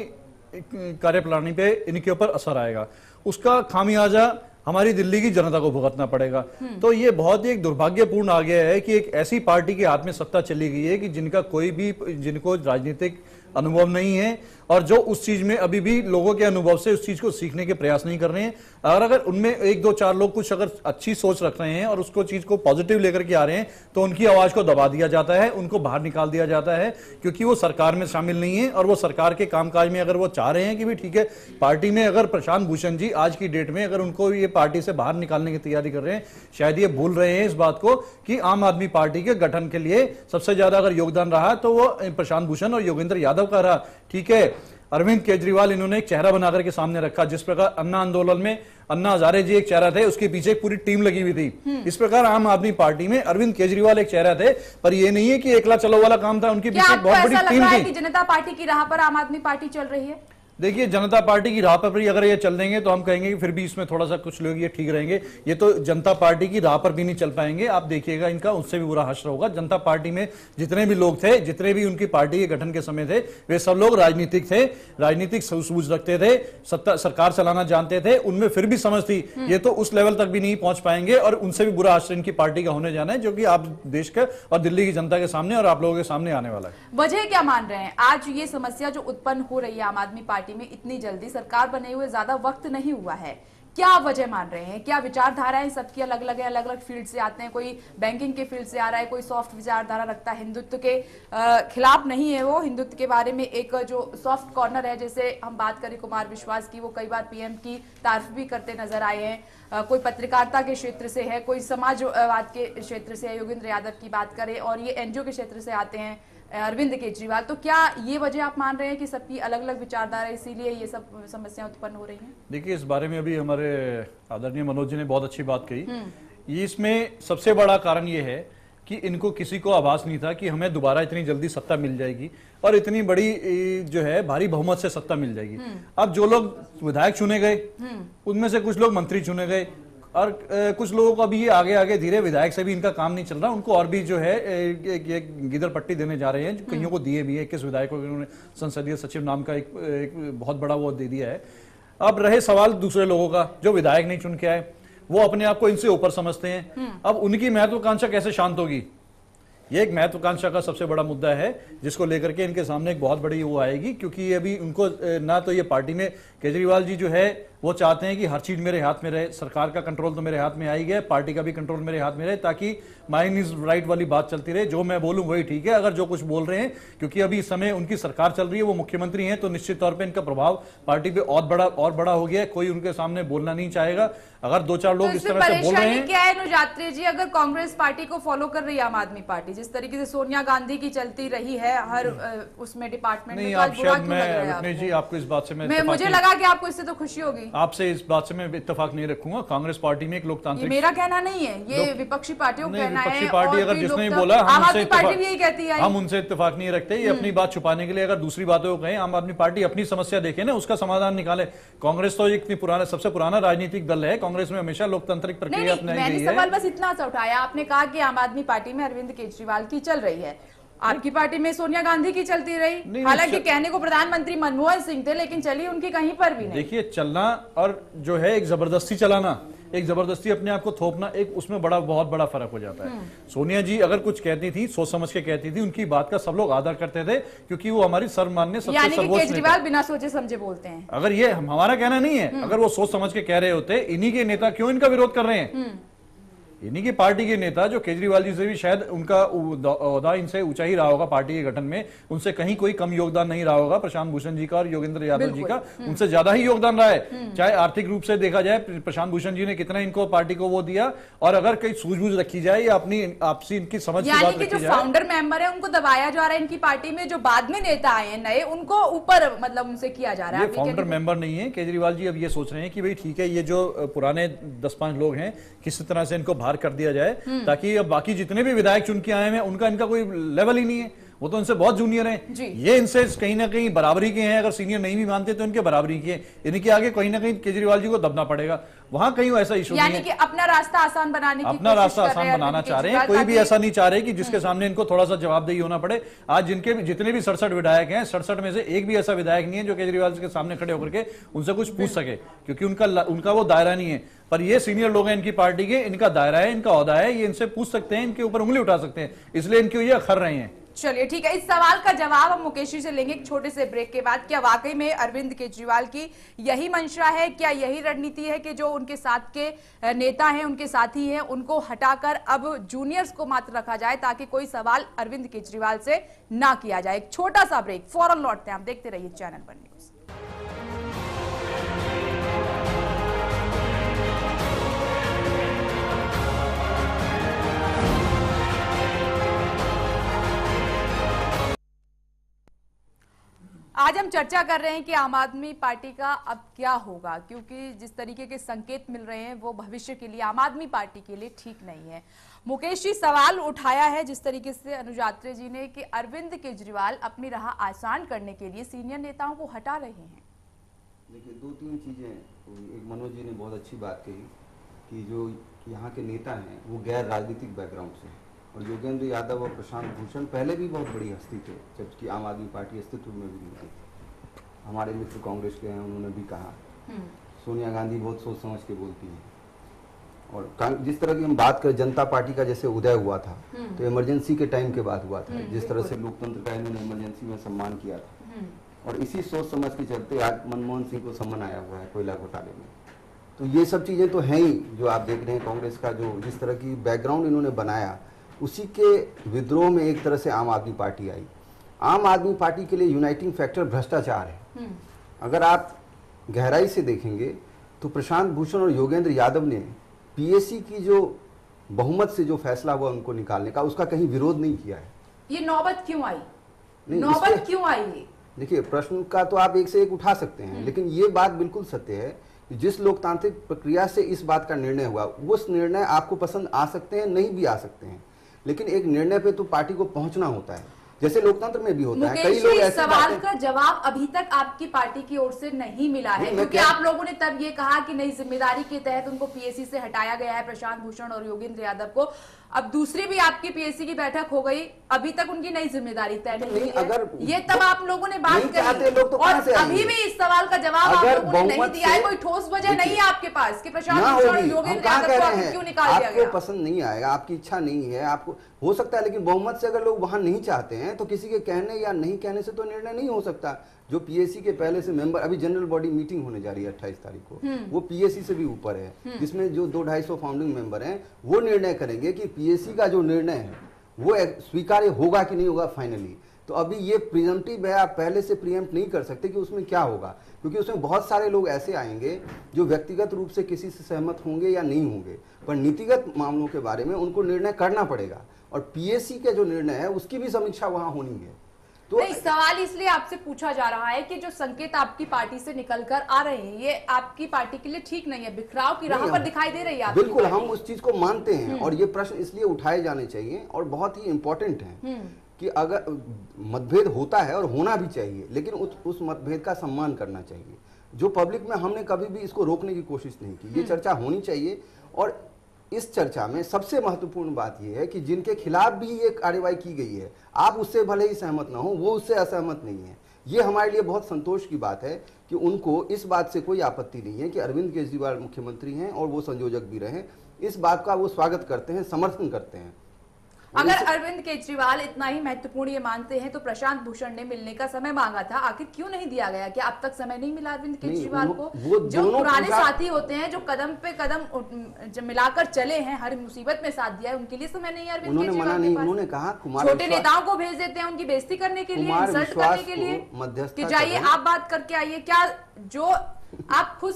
[SPEAKER 5] कार्यप्रणाली पे इनके ऊपर असर आएगा। उसका खामियाजा हमारी दिल्ली की जनता को भुगतना पड़ेगा। तो ये बहुत ही एक दुर्भाग्यपूर्ण आ गया है कि एक ऐसी पार्टी के हाथ में सत्ता चली गई है कि जिनको राजनीतिक अनुभव नहीं है और जो उस चीज में अभी भी लोगों के अनुभव से उस चीज को सीखने के प्रयास नहीं कर रहे हैं। अगर उनमें एक दो चार लोग कुछ अगर अच्छी सोच रख रहे हैं और उसको चीज को पॉजिटिव लेकर के आ रहे हैं तो उनकी आवाज को दबा दिया जाता है, उनको बाहर निकाल दिया जाता है, क्योंकि वो सरकार में शामिल नहीं है और वो सरकार के कामकाज में अगर वो चाह रहे हैं कि भी ठीक है, पार्टी में अगर प्रशांत भूषण जी आज की डेट में अगर उनको ये पार्टी से बाहर निकालने की तैयारी कर रहे हैं, शायद ये भूल रहे हैं इस बात को कि आम आदमी पार्टी के गठन के लिए सबसे ज्यादा अगर योगदान रहा तो वो प्रशांत भूषण और योगेंद्र यादव का रहा। ठीक है, अरविंद केजरीवाल इन्होंने एक चेहरा बनाकर के सामने रखा, जिस प्रकार अन्ना आंदोलन में अन्ना हजारे जी एक चेहरा थे, उसके पीछे एक पूरी टीम लगी हुई थी। इस प्रकार आम आदमी पार्टी में अरविंद केजरीवाल एक चेहरा थे, पर ये नहीं है कि एकला चलो वाला काम था, उनके पीछे बहुत बड़ी टीम थी।
[SPEAKER 1] कि जनता पार्टी की राह पर आम आदमी पार्टी चल रही है?
[SPEAKER 5] देखिए, जनता पार्टी की राह पर अगर ये चल देंगे तो हम कहेंगे कि फिर भी इसमें थोड़ा सा कुछ लोग ये ठीक रहेंगे। ये तो जनता पार्टी की राह पर भी नहीं चल पाएंगे, आप देखिएगा इनका उससे भी बुरा हश्र होगा। जनता पार्टी में जितने भी लोग थे, जितने भी उनकी पार्टी के गठन के समय थे, वे सब लोग राजनीतिक थे, राजनीतिक सूझ रखते थे, सरकार चलाना जानते थे, उनमें फिर भी समझ थी। ये तो उस लेवल तक भी नहीं पहुंच पाएंगे और उनसे भी बुरा हश्र इनकी पार्टी का होने जाना है, जो कि आप देश के और दिल्ली की जनता के सामने और आप लोगों के सामने आने वाला है।
[SPEAKER 1] वजह क्या मान रहे हैं आज ये समस्या जो उत्पन्न हो रही है आम आदमी पार्टी में, इतनी जल्दी सरकार बने हुए ज्यादा वक्त नहीं हुआ है, क्या वजह मान रहे हैं? क्या विचारधाराएं सबकी अलग अलग है, अलग अलग फील्ड से आते हैं, कोई बैंकिंग के फील्ड से आ रहा है, कोई सॉफ्ट विचारधारा रखता है, हिंदुत्व के खिलाफ नहीं है, वो हिंदुत्व के बारे में एक जो सॉफ्ट कॉर्नर है, जैसे हम बात करें कुमार विश्वास की, वो कई बार पीएम की तारीफ भी करते नजर आए हैं, कोई पत्रकारिता के क्षेत्र से है, कोई समाजवाद के क्षेत्र से है, योगेंद्र यादव की बात करें, और ये एनजीओ के क्षेत्र से आते हैं अरविंद केजरीवाल। तो क्या ये वजह आप मान रहे हैं कि सबकी अलग अलग विचारधारा इसीलिए ये सब समस्याएं उत्पन्न हो रही हैं?
[SPEAKER 5] देखिए, इस बारे में अभी हमारे आदरणीय मनोज जी ने बहुत अच्छी बात कही। ये इसमें सबसे बड़ा कारण ये है कि इनको किसी को आभास नहीं था कि हमें दोबारा इतनी जल्दी सत्ता मिल जाएगी और इतनी बड़ी जो है भारी बहुमत से सत्ता मिल जाएगी। अब जो लोग विधायक चुने गए उनमें से कुछ लोग मंत्री चुने गए और कुछ लोगों को अभी ये आगे आगे धीरे विधायक से भी इनका काम नहीं चल रहा, उनको और भी जो है एक गिदर पट्टी देने जा रहे हैं, जो कईयों को दिए भी है। 21 विधायकों को उन्होंने संसदीय सचिव नाम का एक बहुत बड़ा वो दे दिया है। अब रहे सवाल दूसरे लोगों का जो विधायक नहीं चुन के आए, वो अपने आप को इनसे ऊपर समझते हैं। अब उनकी महत्वाकांक्षा कैसे शांत होगी? ये एक महत्वाकांक्षा का सबसे बड़ा मुद्दा है जिसको लेकर के इनके सामने एक बहुत बड़ी वो आएगी, क्योंकि अभी उनको ना तो ये पार्टी में केजरीवाल जी जो है वो चाहते हैं कि हर चीज मेरे हाथ में रहे, सरकार का कंट्रोल तो मेरे हाथ में आ ही गया, पार्टी का भी कंट्रोल मेरे हाथ में रहे, ताकि माइन इज राइट वाली बात चलती रहे, जो मैं बोलूं वही ठीक है, अगर जो कुछ बोल रहे हैं, क्योंकि अभी इस समय उनकी सरकार चल रही है, वो मुख्यमंत्री हैं, तो निश्चित तौर पे इनका प्रभाव पार्टी पे और बड़ा हो गया है। कोई उनके सामने बोलना नहीं चाहेगा। अगर दो चार लोग
[SPEAKER 1] तो
[SPEAKER 5] इस तरह से बोल रहे हैं,
[SPEAKER 1] क्या है अनुज आत्रे जी, अगर कांग्रेस पार्टी को फॉलो कर रही है आम आदमी पार्टी, जिस तरीके से सोनिया गांधी की चलती रही है हर उसमें डिपार्टमेंट में,
[SPEAKER 5] आप शायद मैं जी आपको इस बात से
[SPEAKER 1] मुझे लगा कि आपको इससे तो खुशी होगी।
[SPEAKER 5] आपसे इस बात से मैं इत्तेफाक नहीं रखूंगा। कांग्रेस पार्टी में एक लोकतांत्रिक,
[SPEAKER 1] मेरा कहना नहीं है, ये विपक्षी पार्टियों का कहना है।
[SPEAKER 5] विपक्षी पार्टी अगर जिसने बोला
[SPEAKER 1] आम आदमी पार्टी भी यही कहती है,
[SPEAKER 5] हम उनसे इत्तेफाक नहीं रखते। ये अपनी बात छुपाने के लिए अगर दूसरी बातों को कहें, आम आदमी पार्टी अपनी समस्या देखे ना, उसका समाधान निकाले। कांग्रेस तो इतनी पुराना, सबसे पुराना राजनीतिक दल है, कांग्रेस में हमेशा लोकतांत्रिक प्रक्रिया अपनाई गई है।
[SPEAKER 1] मैंने सवाल बस इतना सा उठाया, आपने कहा कि आम आदमी पार्टी में अरविंद केजरीवाल की चल रही है, आपकी पार्टी में सोनिया गांधी की चलती रही, हालांकि कहने को प्रधानमंत्री मनमोहन सिंह थे, लेकिन चली उनकी कहीं पर भी नहीं।
[SPEAKER 5] देखिए, चलना और जो है एक जबरदस्ती चलाना, एक जबरदस्ती अपने आप को थोपना, एक उसमें बहुत बड़ा फर्क हो जाता है। सोनिया जी अगर कुछ कहती थी, सोच समझ के कहती थी, उनकी बात का सब लोग आदर करते थे, क्योंकि वो हमारी सर्वमान्य सबसे सर्वोच्च नेता।
[SPEAKER 1] केजरीवाल बिना सोचे समझे बोलते हैं।
[SPEAKER 5] अगर ये हमारा कहना नहीं है, अगर वो सोच समझ के कह रहे होते, इन्हीं के नेता क्यों इनका विरोध कर रहे हैं? इन्हीं की पार्टी के नेता जो केजरीवाल जी से भी शायद उनका ओहदा इनसे ऊंचा ही रहा होगा पार्टी के गठन में, उनसे कहीं कोई कम योगदान नहीं रहा होगा प्रशांत भूषण जी का और योगेंद्र यादव जी का, उनसे ज्यादा ही योगदान रहा है। चाहे आर्थिक रूप से देखा जाए प्रशांत भूषण जी ने कितना इनको पार्टी को वो दिया, और अगर कहीं सूझबूझ रखी जाए या अपनी आपसी इनकी समझ की बात रखी जाए,
[SPEAKER 1] फाउंडर मेंबर है उनको दबाया जा रहा है इनकी पार्र्टी में, जो बाद में नेता आए हैं नए उनको ऊपर मतलब उनसे किया जा रहा है।
[SPEAKER 5] ये फाउंडर मेंबर नहीं है। केजरीवाल जी अब ये सोच रहे हैं कि भाई ठीक है, ये जो पुराने 10-5 लोग हैं किसी तरह से इनको बाहर कर दिया जाए, ताकि अब बाकी जितने भी विधायक चुन के आए हैं उनका इनका कोई लेवल ही नहीं है, वो तो इनसे बहुत जूनियर हैं। ये इनसे कहीं ना कहीं बराबरी के हैं, अगर सीनियर नहीं भी मानते तो इनके बराबरी के हैं। इनके आगे कहीं ना कहीं केजरीवाल जी को दबना पड़ेगा, वहां कहीं ऐसा इशू नहीं है।
[SPEAKER 1] यानी कि अपना रास्ता आसान बनाने की
[SPEAKER 5] अपना रास्ता आसान बनाना चाह रहे हैं, कोई भी ऐसा नहीं चाह रहे कि जिसके सामने इनको थोड़ा सा जवाबदेही होना पड़े। आज जितने भी 67 विधायक हैं, 67 में से एक भी ऐसा विधायक नहीं है जो केजरीवाल जी के सामने खड़े होकर के उनसे कुछ पूछ सके, क्योंकि उनका वो दायरा नहीं है। पर ये सीनियर लोग हैं इनकी पार्टी के, इनका दायरा है, इनका ओहदा है, ये इनसे पूछ सकते हैं, इनके ऊपर उंगली उठा सकते हैं, इसलिए इनके ये अखर रहे हैं।
[SPEAKER 1] चलिए ठीक है, इस सवाल का जवाब हम मुकेश जी से लेंगे एक छोटे से ब्रेक के बाद। क्या वाकई में अरविंद केजरीवाल की यही मंशा है, क्या यही रणनीति है कि जो उनके साथ के नेता हैं, उनके साथी हैं, उनको हटाकर अब जूनियर्स को मात्र रखा जाए ताकि कोई सवाल अरविंद केजरीवाल से ना किया जाए? एक छोटा सा ब्रेक, फौरन लौटते हैं, आप देखते रहिए चैनल पर न्यूज। आज हम चर्चा कर रहे हैं कि आम आदमी पार्टी का अब क्या होगा, क्योंकि जिस तरीके के संकेत मिल रहे हैं वो भविष्य के लिए आम आदमी पार्टी के लिए ठीक नहीं है। मुकेश जी, सवाल उठाया है जिस तरीके से अनुज आत्रे जी ने कि अरविंद केजरीवाल अपनी राह आसान करने के लिए सीनियर नेताओं को हटा रहे हैं।
[SPEAKER 3] देखिए, 2-3 चीजें, एक मनोज जी ने बहुत अच्छी बात कही कि जो यहाँ के नेता हैं वो गैर राजनीतिक बैकग्राउंड से, और योगेंद्र यादव और प्रशांत भूषण पहले भी बहुत बड़ी हस्ती थे जबकि आम आदमी पार्टी अस्तित्व में भी नहीं थी। हमारे मित्र कांग्रेस के हैं, उन्होंने भी कहा। सोनिया गांधी बहुत सोच समझ के बोलती हैं, और जिस तरह की हम बात करें जनता पार्टी का जैसे उदय हुआ था तो इमरजेंसी के टाइम के बाद हुआ था, जिस तरह से लोकतंत्र का इन्होंने इमरजेंसी में सम्मान किया था, और इसी सोच समझ के चलते आज मनमोहन सिंह को सम्मान आया हुआ है कोयला घोटाले में। तो ये सब चीजें तो हैं ही जो आप देख रहे हैं। कांग्रेस का जो जिस तरह की बैकग्राउंड इन्होंने बनाया, उसी के विद्रोह में एक तरह से आम आदमी पार्टी आई। आम आदमी पार्टी के लिए यूनाइटिंग फैक्टर भ्रष्टाचार है। अगर आप गहराई से देखेंगे तो प्रशांत भूषण और योगेंद्र यादव ने पीएससी की जो बहुमत से जो फैसला हुआ उनको निकालने का, उसका कहीं विरोध नहीं किया है।
[SPEAKER 1] ये नौबत क्यों आई? नौबत क्यों आई?
[SPEAKER 3] देखिए, प्रश्न का तो आप एक से एक उठा सकते हैं, लेकिन ये बात बिल्कुल सत्य है कि जिस लोकतांत्रिक प्रक्रिया से इस बात का निर्णय हुआ, उस निर्णय आपको पसंद आ सकते हैं, नहीं भी आ सकते हैं, लेकिन एक निर्णय पे तो पार्टी को पहुंचना होता है, जैसे लोकतंत्र में भी होता है। कई लोग ऐसे
[SPEAKER 1] सवाल का जवाब अभी तक आपकी पार्टी की ओर से नहीं मिला है, क्योंकि आप लोगों ने तब ये कहा कि नई जिम्मेदारी के तहत उनको पीएससी से हटाया गया है, प्रशांत भूषण और योगेंद्र यादव को। अब दूसरी भी आपकी पीएससी की बैठक हो गई, अभी तक उनकी नई जिम्मेदारी तय नहीं हुई है।
[SPEAKER 3] अगर
[SPEAKER 1] ये तब आप लोगों ने बात करी,
[SPEAKER 3] लोग तो
[SPEAKER 1] और अभी भी इस सवाल का जवाब आप लोगों ने नहीं दिया है। कोई ठोस वजह नहीं है आपके पास कि प्रशांत भूषण और योगेंद्र यादव को क्यों निकाल दिया गया?
[SPEAKER 3] आपको पसंद नहीं आएगा, आपकी इच्छा नहीं है, आपको हो सकता है, लेकिन बहुमत से अगर लोग वहां नहीं चाहते हैं तो किसी के कहने या नहीं कहने से तो निर्णय नहीं हो सकता। जो पीएससी के पहले से मेंबर, अभी जनरल बॉडी मीटिंग होने जा रही है 28 तारीख को, वो पीएससी से भी ऊपर है, जिसमें जो 200-250 फाउंडिंग मेंबर हैं वो निर्णय करेंगे कि पीएससी का जो निर्णय है वो स्वीकार्य होगा कि नहीं होगा फाइनली। तो अभी ये प्रिजम्पटिव है, आप पहले से प्रीएम्प्ट नहीं कर सकते कि उसमें क्या होगा, क्योंकि उसमें बहुत सारे लोग ऐसे आएंगे जो व्यक्तिगत रूप से किसी से सहमत होंगे या नहीं होंगे, पर नीतिगत मामलों के बारे में उनको निर्णय करना पड़ेगा, और पीएससी का जो निर्णय है उसकी भी समीक्षा वहां होनी है।
[SPEAKER 1] तो नहीं, सवाल इसलिए आपसे पूछा जा रहा है कि जो संकेत आपकी पार्टी से निकलकर आ रहे हैं ये आपकी पार्टी के लिए ठीक नहीं है, बिखराव की राह पर दिखाई दे रही है।
[SPEAKER 3] बिल्कुल, हम उस चीज को मानते हैं, और ये प्रश्न इसलिए उठाए जाने चाहिए और बहुत ही इंपॉर्टेंट है कि अगर मतभेद होता है और होना भी चाहिए, लेकिन उस मतभेद का सम्मान करना चाहिए। जो पब्लिक में हमने कभी भी इसको रोकने की कोशिश नहीं की, ये चर्चा होनी चाहिए। और इस चर्चा में सबसे महत्वपूर्ण बात यह है कि जिनके खिलाफ भी ये कार्रवाई की गई है, आप उससे भले ही सहमत ना हो, वो उससे असहमत नहीं है। ये हमारे लिए बहुत संतोष की बात है कि उनको इस बात से कोई आपत्ति नहीं है कि अरविंद केजरीवाल मुख्यमंत्री हैं और वो संयोजक भी रहे। इस बात का वो स्वागत करते हैं, समर्थन करते हैं।
[SPEAKER 1] अगर अरविंद केजरीवाल इतना ही महत्वपूर्ण ये मानते हैं तो प्रशांत भूषण ने मिलने का समय मांगा था, आखिर क्यों नहीं दिया गया? क्या अब तक समय नहीं मिला अरविंद केजरीवाल को? जो पुराने साथी होते हैं, जो कदम पे कदम मिलाकर चले हैं, हर मुसीबत में साथ दिया है, उनके लिए समय नहीं है अरविंद केजरीवाल के पास?
[SPEAKER 3] उन्होंने कहा
[SPEAKER 1] छोटे नेताओं को भेज देते हैं उनकी बेइज्जती करने के लिए, इंसल्ट करने के लिए कि जाइए आप बात करके आइए। क्या जो आप खुद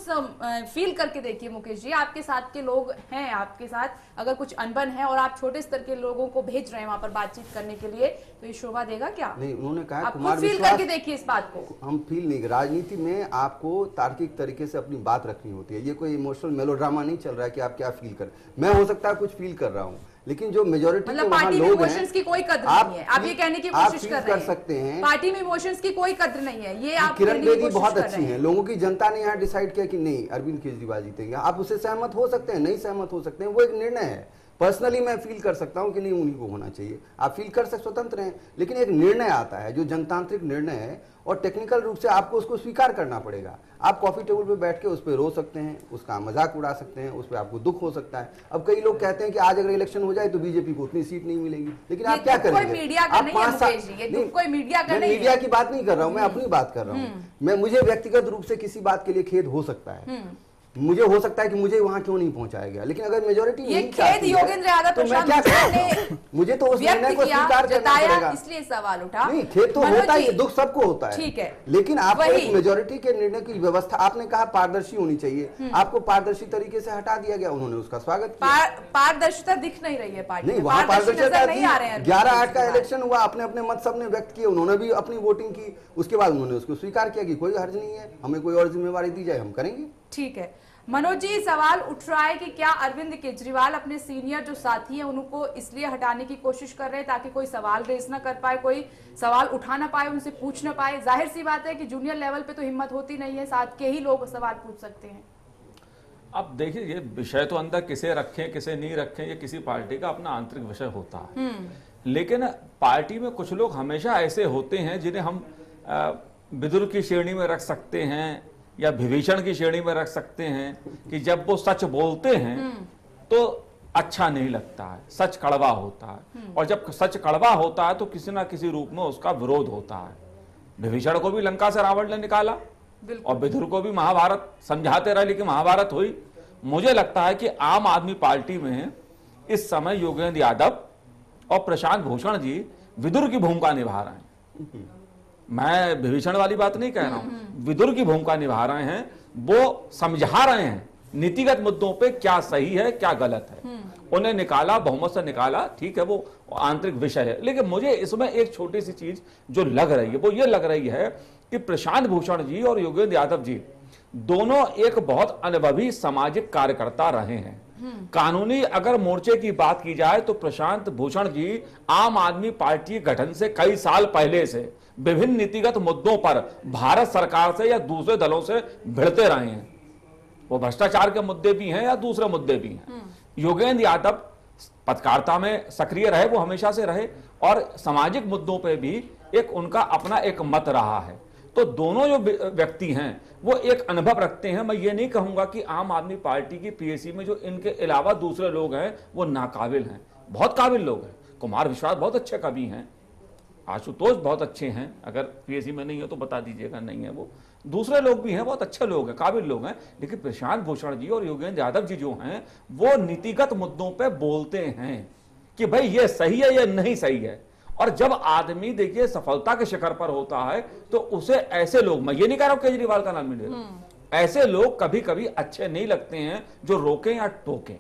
[SPEAKER 1] फील करके देखिए मुकेश जी, आपके साथ के लोग हैं, आपके साथ अगर कुछ अनबन है और आप छोटे स्तर के लोगों को भेज रहे हैं वहां पर बातचीत करने के लिए, तो ये शोभा देगा क्या?
[SPEAKER 3] नहीं, उन्होंने कहा
[SPEAKER 1] आप खुद फील करके देखिए इस बात को।
[SPEAKER 3] हम फील नहीं, राजनीति में आपको तार्किक तरीके से अपनी बात रखनी होती है। ये कोई इमोशनल मेलोड्रामा नहीं चल रहा है कि आप क्या फील कर, मैं हो सकता है कुछ फील कर रहा हूँ, लेकिन जो मेजोरिटी के वहाँ लोग हैं,
[SPEAKER 1] की कोई कद्र नहीं है। आप ये कहने की कोशिश कर
[SPEAKER 3] सकते हैं
[SPEAKER 1] पार्टी में इमोशंस की कोई कद्र नहीं है, ये आप
[SPEAKER 3] किरण बेदी बहुत अच्छी हैं, लोगों की जनता ने यहाँ डिसाइड किया कि नहीं अरविंद केजरीवाल जीतेंगे। आप उससे सहमत हो सकते हैं, नहीं सहमत हो सकते हैं, वो एक निर्णय है। पर्सनली मैं फील कर सकता हूं कि नहीं उन्हीं को होना चाहिए, आप फील कर सकते, स्वतंत्र हैं, लेकिन एक निर्णय आता है जो जनतांत्रिक निर्णय है और टेक्निकल रूप से आपको उसको स्वीकार करना पड़ेगा। आप कॉफी टेबल पे बैठ के उस पर रो सकते हैं, उसका मजाक उड़ा सकते हैं, उस पर आपको दुख हो सकता है। अब कई लोग कहते हैं कि आज अगर इलेक्शन हो जाए तो बीजेपी को उतनी सीट नहीं मिलेगी, लेकिन आप क्या करेंगे?
[SPEAKER 1] मीडिया का नहीं है मुकेश जी, ये कोई मीडिया का नहीं है।
[SPEAKER 3] मीडिया की बात नहीं कर रहा हूं, मैं अपनी बात कर रहा हूं। मुझे व्यक्तिगत रूप से किसी बात के लिए खेद हो सकता है, मुझे हो सकता है कि मुझे वहां क्यों नहीं पहुंचाया गया, लेकिन अगर मेजोरिटी नहीं चाहती है,
[SPEAKER 1] योगेंद्र यादव
[SPEAKER 3] तो मैं क्या करूं? मुझे तो उस निर्णय को स्वीकार करना पड़ेगा,
[SPEAKER 1] इसलिए सवाल उठा।
[SPEAKER 3] नहीं, खेद तो होता ही, दुख सबको होता है,
[SPEAKER 1] ठीक है,
[SPEAKER 3] लेकिन आपको एक मेजोरिटी के निर्णय की व्यवस्था, आपने कहा पारदर्शी होनी चाहिए, आपको पारदर्शी तरीके से हटा दिया गया, उन्होंने उसका स्वागत किया।
[SPEAKER 1] पारदर्शिता दिख नहीं रही है पार्टी
[SPEAKER 3] नहीं, वहां पारदर्शिता नहीं आ रहे हैं। 11/8 का इलेक्शन हुआ, अपने अपने मत सबने व्यक्त किए, उन्होंने भी अपनी वोटिंग की, उसके बाद उन्होंने उसको स्वीकार किया कि कोई हर्ज नहीं है, हमें कोई और जिम्मेवारी दी जाए हम करेंगे।
[SPEAKER 1] ठीक है, मनोज जी सवाल उठ रहा है कि क्या अरविंद केजरीवाल अपने सीनियर जो साथी हैं उनको इसलिए हटाने की कोशिश कर रहे हैं ताकि कोई सवाल रेज ना कर पाए, कोई सवाल उठा ना पाए, उनसे पूछ ना पाए? जाहिर सी बात है कि जूनियर लेवल पे तो हिम्मत होती नहीं है, साथ के ही लोग सवाल पूछ सकते हैं।
[SPEAKER 4] अब देखिए, ये विषय तो अंदर किसे रखें किसे नहीं रखें, ये किसी पार्टी का अपना आंतरिक विषय होता है, लेकिन पार्टी में कुछ लोग हमेशा ऐसे होते हैं जिन्हें हम विदुर की श्रेणी में रख सकते हैं या विभीषण की श्रेणी में रख सकते हैं कि जब वो सच बोलते हैं तो अच्छा नहीं लगता है, सच कड़वा होता है, और जब सच कड़वा होता है तो किसी ना किसी रूप में उसका विरोध होता है। विभीषण को भी लंका से रावण ने निकाला और विदुर को भी महाभारत समझाते रहे, लेकिन महाभारत हुई। मुझे लगता है कि आम आदमी पार्टी में इस समय योगेंद्र यादव और प्रशांत भूषण जी विदुर की भूमिका निभा रहे हैं। मैं विभीषण वाली बात नहीं कह रहा हूं, विदुर की भूमिका निभा रहे हैं, वो समझा रहे हैं नीतिगत मुद्दों पे क्या सही है क्या गलत है। उन्हें निकाला, बहुमत से निकाला, ठीक है, वो आंतरिक विषय है, लेकिन मुझे इसमें एक छोटी सी चीज जो लग रही है वो ये लग रही है कि प्रशांत भूषण जी और योगेंद्र यादव जी दोनों एक बहुत अनुभवी सामाजिक कार्यकर्ता रहे हैं। कानूनी अगर मोर्चे की बात की जाए तो प्रशांत भूषण जी आम आदमी पार्टी गठन से कई साल पहले से विभिन्न नीतिगत मुद्दों पर भारत सरकार से या दूसरे दलों से भिड़ते रहे हैं। वो भ्रष्टाचार के मुद्दे भी हैं या दूसरे मुद्दे भी हैं। योगेंद्र यादव पत्रकारिता में सक्रिय रहे, वो हमेशा से रहे, और सामाजिक मुद्दों पे भी एक उनका अपना एक मत रहा है। तो दोनों जो व्यक्ति हैं वो एक अनुभव रखते हैं। मैं ये नहीं कहूंगा कि आम आदमी पार्टी की पीएसी में जो इनके अलावा दूसरे लोग हैं वो नाकाबिल हैं, बहुत काबिल लोग हैं। कुमार विश्वास बहुत अच्छे कवि हैं, आशुतोष बहुत अच्छे हैं, अगर पीएसी में नहीं है तो बता दीजिएगा, नहीं है वो, दूसरे लोग भी हैं, बहुत अच्छे लोग हैं, काबिल लोग हैं। लेकिन प्रशांत भूषण जी और योगेंद्र यादव जी जो हैं वो नीतिगत मुद्दों पे बोलते हैं कि भाई ये सही है या नहीं सही है। और जब आदमी देखिए सफलता के शिखर पर होता है तो उसे ऐसे लोग, मैं ये नहीं कह रहा हूं केजरीवाल का नाम नहीं ले रहा, ऐसे लोग कभी कभी अच्छे नहीं लगते हैं जो रोकें या टोकें।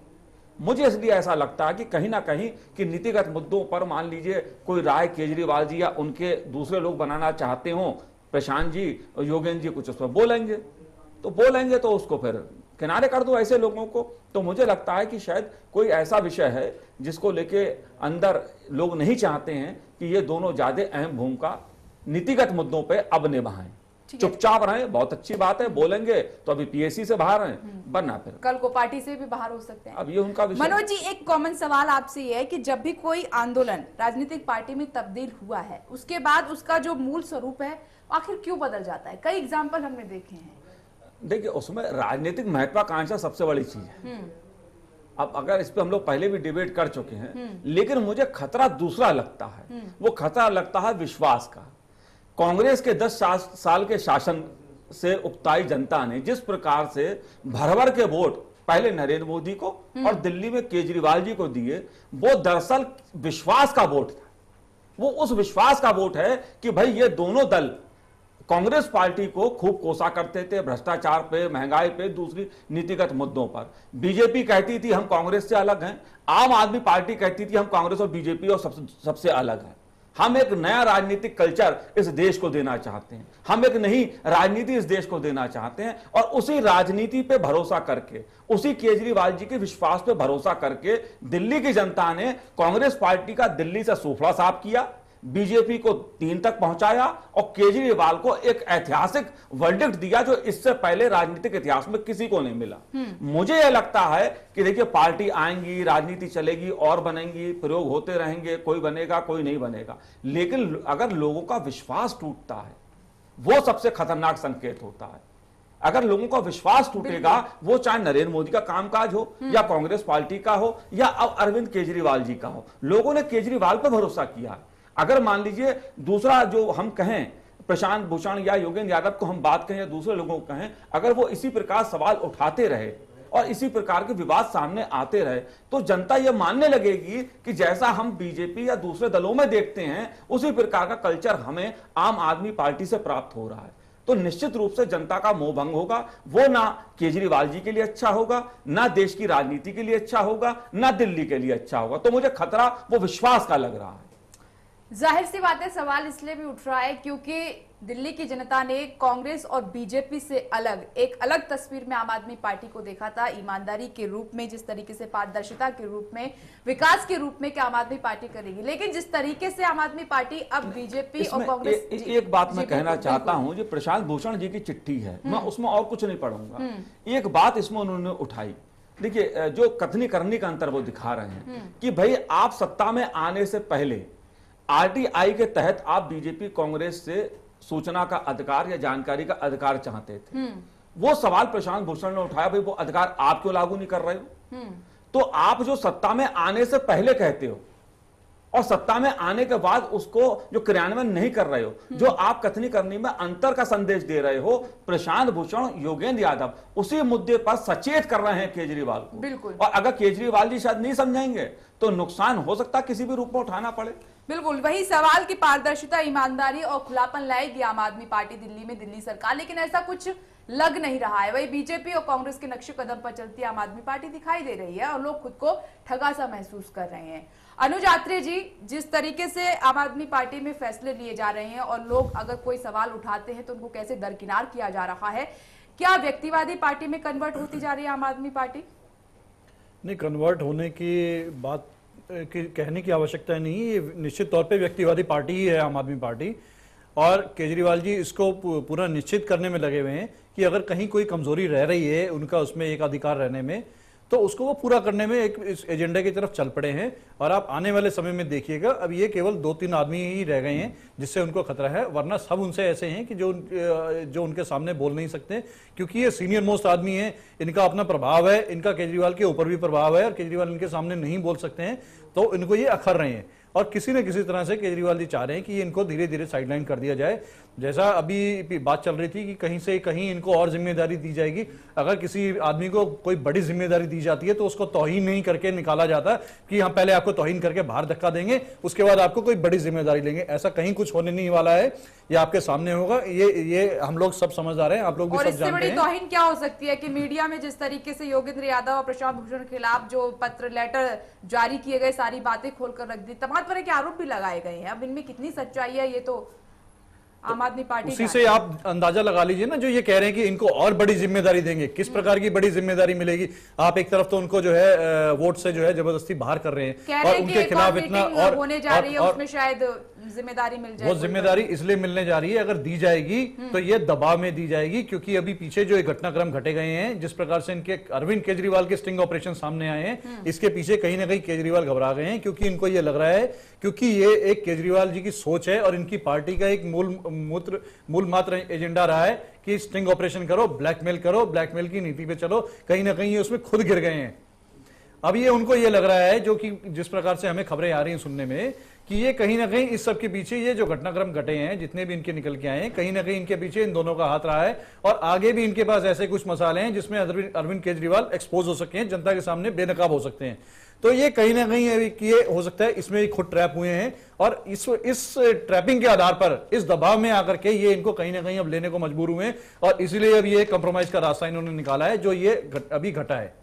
[SPEAKER 4] मुझे इसलिए ऐसा लगता है कि कहीं ना कहीं कि नीतिगत मुद्दों पर मान लीजिए कोई राय केजरीवाल जी या उनके दूसरे लोग बनाना चाहते हो, प्रशांत जी और योगेंद्र जी कुछ उस पर बोलेंगे तो उसको फिर किनारे कर दो ऐसे लोगों को। तो मुझे लगता है कि शायद कोई ऐसा विषय है जिसको लेके अंदर लोग नहीं चाहते हैं कि ये दोनों ज्यादा अहम भूमिका नीतिगत मुद्दों पे अब निभाएं, चुपचाप रहें। बहुत अच्छी बात है, बोलेंगे तो अभी पीएसी से बाहर हैं, वरना फिर
[SPEAKER 1] कल को पार्टी से भी बाहर हो सकते हैं।
[SPEAKER 4] अब ये उनका विषय।
[SPEAKER 1] मनोज जी, एक कॉमन सवाल आपसे ये है कि जब भी कोई आंदोलन राजनीतिक पार्टी में तब्दील हुआ है उसके बाद उसका जो मूल स्वरूप है आखिर क्यों बदल जाता है? कई एग्जाम्पल हमने देखे हैं।
[SPEAKER 4] देखिए, उसमें राजनीतिक महत्वाकांक्षा सबसे बड़ी चीज है। अब अगर इस पे हम लोग पहले भी डिबेट कर चुके हैं, लेकिन मुझे खतरा दूसरा लगता है। वो खतरा लगता है विश्वास का। कांग्रेस के 10 साल के शासन से उकताई जनता ने जिस प्रकार से भर के वोट पहले नरेंद्र मोदी को और दिल्ली में केजरीवाल जी को दिए, वो दरअसल विश्वास का वोट था। वो उस विश्वास का वोट है कि भाई ये दोनों दल कांग्रेस पार्टी को खूब कोसा करते थे, भ्रष्टाचार पे, महंगाई पे, दूसरी नीतिगत मुद्दों पर। बीजेपी कहती थी हम कांग्रेस से अलग हैं, आम आदमी पार्टी कहती थी हम कांग्रेस और बीजेपी और सबसे अलग हैं। हम एक नया राजनीतिक कल्चर इस देश को देना चाहते हैं, हम एक नई राजनीति इस देश को देना चाहते हैं, और उसी राजनीति पे भरोसा करके, उसी केजरीवाल जी के विश्वास पे भरोसा करके दिल्ली की जनता ने कांग्रेस पार्टी का दिल्ली से सूफड़ा साफ किया, बीजेपी को 3 तक पहुंचाया और केजरीवाल को एक ऐतिहासिक वर्डिक्ट दिया जो इससे पहले राजनीतिक इतिहास में किसी को नहीं मिला। मुझे यह लगता है कि देखिए पार्टी आएंगी, राजनीति चलेगी और बनेंगी, प्रयोग होते रहेंगे, कोई बनेगा कोई नहीं बनेगा, लेकिन अगर लोगों का विश्वास टूटता है वो सबसे खतरनाक संकेत होता है। अगर लोगों का विश्वास टूटेगा, वो चाहे नरेंद्र मोदी का कामकाज हो या कांग्रेस पार्टी का हो या अब अरविंद केजरीवाल जी का हो, लोगों ने केजरीवाल पर भरोसा किया। अगर मान लीजिए दूसरा जो हम कहें प्रशांत भूषण या योगेंद्र यादव को हम बात कहें या दूसरे लोगों को कहें, अगर वो इसी प्रकार सवाल उठाते रहे और इसी प्रकार के विवाद सामने आते रहे तो जनता ये मानने लगेगी कि जैसा हम बीजेपी या दूसरे दलों में देखते हैं उसी प्रकार का कल्चर हमें आम आदमी पार्टी से प्राप्त हो रहा है। तो निश्चित रूप से जनता का मोह भंग होगा। वो ना केजरीवाल जी के लिए अच्छा होगा, ना देश की राजनीति के लिए अच्छा होगा, ना दिल्ली के लिए अच्छा होगा। तो मुझे खतरा वो विश्वास का लग रहा है।
[SPEAKER 1] जाहिर सी बात है, सवाल इसलिए भी उठ रहा है क्योंकि दिल्ली की जनता ने कांग्रेस और बीजेपी से अलग एक अलग तस्वीर में आम आदमी पार्टी को देखा था। ईमानदारी के रूप में, जिस तरीके से पारदर्शिता के रूप में, विकास के रूप में कि आम आदमी पार्टी करेगी, लेकिन जिस तरीके से आम आदमी पार्टी अब बीजेपी और कांग्रेस
[SPEAKER 4] एक बात मैं कहना चाहता हूं, जो प्रशांत भूषण जी की चिट्ठी है, मैं उसमें और कुछ नहीं पढ़ूंगा। एक बात इसमें उन्होंने उठाई, देखिए जो कथनी करनी का अंतर वो दिखा रहे हैं कि भाई आप सत्ता में आने से पहले आरटीआई के तहत आप बीजेपी कांग्रेस से सूचना का अधिकार या जानकारी का अधिकार चाहते थे। वो सवाल प्रशांत भूषण ने उठाया, भाई वो अधिकार आप क्यों लागू नहीं कर रहे हो? तो आप जो सत्ता में आने से पहले कहते हो और सत्ता में आने के बाद उसको जो क्रियान्वयन नहीं कर रहे हो, जो आप कथनी करनी में अंतर का संदेश दे रहे हो, प्रशांत भूषण, योगेंद्र यादव उसी मुद्दे पर सचेत कर रहे हैं केजरीवाल को।
[SPEAKER 1] बिल्कुल।
[SPEAKER 4] और अगर केजरीवाल जी शायद नहीं समझेंगे तो नुकसान हो सकता है किसी भी रूप में उठाना पड़े।
[SPEAKER 1] बिल्कुल वही सवाल की पारदर्शिता, ईमानदारी और खुलापन लाएगी आम आदमी पार्टी दिल्ली में, दिल्ली सरकार, लेकिन ऐसा कुछ लग नहीं रहा है। वही बीजेपी और कांग्रेस के नक्शे कदम पर चलती आम आदमी पार्टी दिखाई दे रही है और लोग खुद को ठगा सा महसूस कर रहे हैं। अनुज आत्रेय जी, जिस तरीके से आम आदमी पार्टी में फैसले लिए जा रहे हैं और लोग अगर कोई सवाल उठाते हैं तो उनको कैसे दरकिनार किया जा रहा है, क्या व्यक्तिवादी पार्टी में कन्वर्ट होती जा रही है आम आदमी पार्टी?
[SPEAKER 5] नहीं, कन्वर्ट होने की बात कहने की आवश्यकता नहीं, ये निश्चित तौर पे व्यक्तिवादी पार्टी ही है आम आदमी पार्टी। और केजरीवाल जी इसको पूरा निश्चित करने में लगे हुए हैं कि अगर कहीं कोई कमजोरी रह रही है उनका उसमें एक अधिकार रहने में, तो उसको वो पूरा करने में एक इस एजेंडा की तरफ चल पड़े हैं। और आप आने वाले समय में देखिएगा, अब ये केवल 2-3 आदमी ही रह गए हैं जिससे उनको खतरा है, वरना सब उनसे ऐसे हैं कि जो उनके सामने बोल नहीं सकते, क्योंकि ये सीनियर मोस्ट आदमी हैं, इनका अपना प्रभाव है, इनका केजरीवाल के ऊपर भी प्रभाव है और केजरीवाल इनके सामने नहीं बोल सकते हैं, तो इनको ये अखर रहे हैं। और किसी न किसी तरह से केजरीवाल जी चाह रहे हैं कि इनको धीरे धीरे साइडलाइन कर दिया जाए। जैसा अभी बात चल रही थी कि कहीं से कहीं इनको और जिम्मेदारी दी जाएगी। अगर किसी आदमी को कोई बड़ी जिम्मेदारी दी जाती है तो उसको तौहीन नहीं करके निकाला जाता कि हम पहले आपको तौहीन करके बाहर धक्का देंगे, उसके बाद आपको कोई बड़ी जिम्मेदारी लेंगे। ऐसा कहीं कुछ होने नहीं वाला है, ये आपके सामने होगा। ये हम लोग सब समझदार हैं, आप लोग भी सब जानते हैं।
[SPEAKER 1] और इससे बड़ी तौहीन क्या हो सकती है कि मीडिया में जिस तरीके से योगेंद्र यादव और प्रशांत भूषण के खिलाफ जो पत्र लेटर जारी किए गए, सारी बातें खोलकर रख दी, तमाम तरह के आरोप भी लगाए गए हैं। अब इनमें कितनी सच्चाई है ये तो आम आदमी पार्टी
[SPEAKER 5] उसी से आप अंदाजा लगा लीजिए ना, जो ये कह रहे हैं कि इनको और बड़ी जिम्मेदारी देंगे, किस प्रकार की बड़ी जिम्मेदारी मिलेगी। आप एक तरफ तो उनको जो है वोट से जो है जबरदस्ती बाहर कर रहे हैं और उनके खिलाफ इतना और
[SPEAKER 1] होने जा रही है, उसमें शायद जिम्मेदारी मिल जाए।
[SPEAKER 5] वो जिम्मेदारी इसलिए मिलने जा रही है, अगर दी जाएगी तो ये दबाव में दी जाएगी, क्योंकि अभी पीछे जो घटनाक्रम घटे गए हैं, जिस प्रकार से इनके अरविंद केजरीवाल के स्टिंग ऑपरेशन सामने आए हैं, इसके पीछे कहीं ना कहीं केजरीवाल घबरा गए हैं, क्योंकि इनको ये लग रहा है, क्योंकि ये एक केजरीवाल जी की सोच है और इनकी पार्टी का एक मूल मात्र एजेंडा रहा है कि स्टिंग ऑपरेशन करो, ब्लैकमेल की नीति पे चलो। कहीं ना कहीं ये उसमें खुद गिर गए हैं अब ये उनको ये लग रहा है, जो कि जिस प्रकार से हमें खबरें आ रही हैं सुनने में, कि ये कहीं ना कहीं इस सब के पीछे ये जो घटनाक्रम घटे हैं, जितने भी इनके निकल के आए हैं, कहीं ना कहीं इनके पीछे इन दोनों का हाथ रहा है। और आगे भी इनके पास ऐसे कुछ मसाले हैं जिसमें अरविंद केजरीवाल एक्सपोज हो सकते हैं, जनता के सामने बेनकाब हो सकते हैं। तो ये कहीं ना कहीं ये हो सकता है इसमें खुद ट्रैप हुए हैं, और इस ट्रैपिंग के आधार पर, इस दबाव में आकर के ये इनको कहीं ना कहीं अब लेने को मजबूर हुए हैं, और इसीलिए अब ये कंप्रोमाइज का रास्ता इन्होंने निकाला है, जो ये अभी घटा है।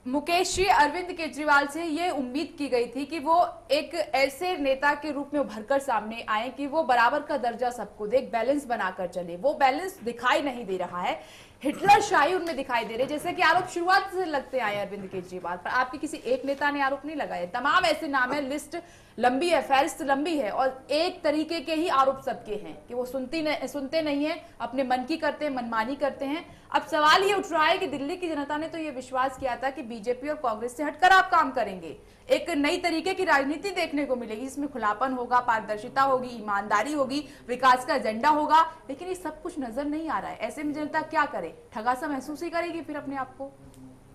[SPEAKER 1] मुकेश जी, अरविंद केजरीवाल से ये उम्मीद की गई थी कि वो एक ऐसे नेता के रूप में उभरकर सामने आए कि वो बराबर का दर्जा सबको दे, एक बैलेंस बनाकर चले। वो बैलेंस दिखाई नहीं दे रहा है, हिटलर शाही उनमें दिखाई दे रहे, जैसे कि आरोप शुरुआत से लगते आए अरविंद केजरीवाल पर। आपके किसी एक नेता ने आरोप नहीं लगाए, तमाम ऐसे नाम है, लिस्ट लंबी है, फहरिस्त लंबी है, और एक तरीके के ही आरोप सबके हैं कि वो सुनते नहीं है, अपने मन की करते हैं, मनमानी करते हैं। अब सवाल ये उठ रहा है कि दिल्ली की जनता ने तो ये विश्वास किया था कि बीजेपी और कांग्रेस से हटकर आप काम करेंगे, एक नई तरीके की राजनीति देखने को मिलेगी, इसमें खुलापन होगा, पारदर्शिता होगी, ईमानदारी होगी, विकास का एजेंडा होगा, लेकिन ये सब कुछ नजर नहीं आ रहा है। ऐसे में जनता क्या करे, ठगा सा महसूस ही करेगी फिर अपने आप को।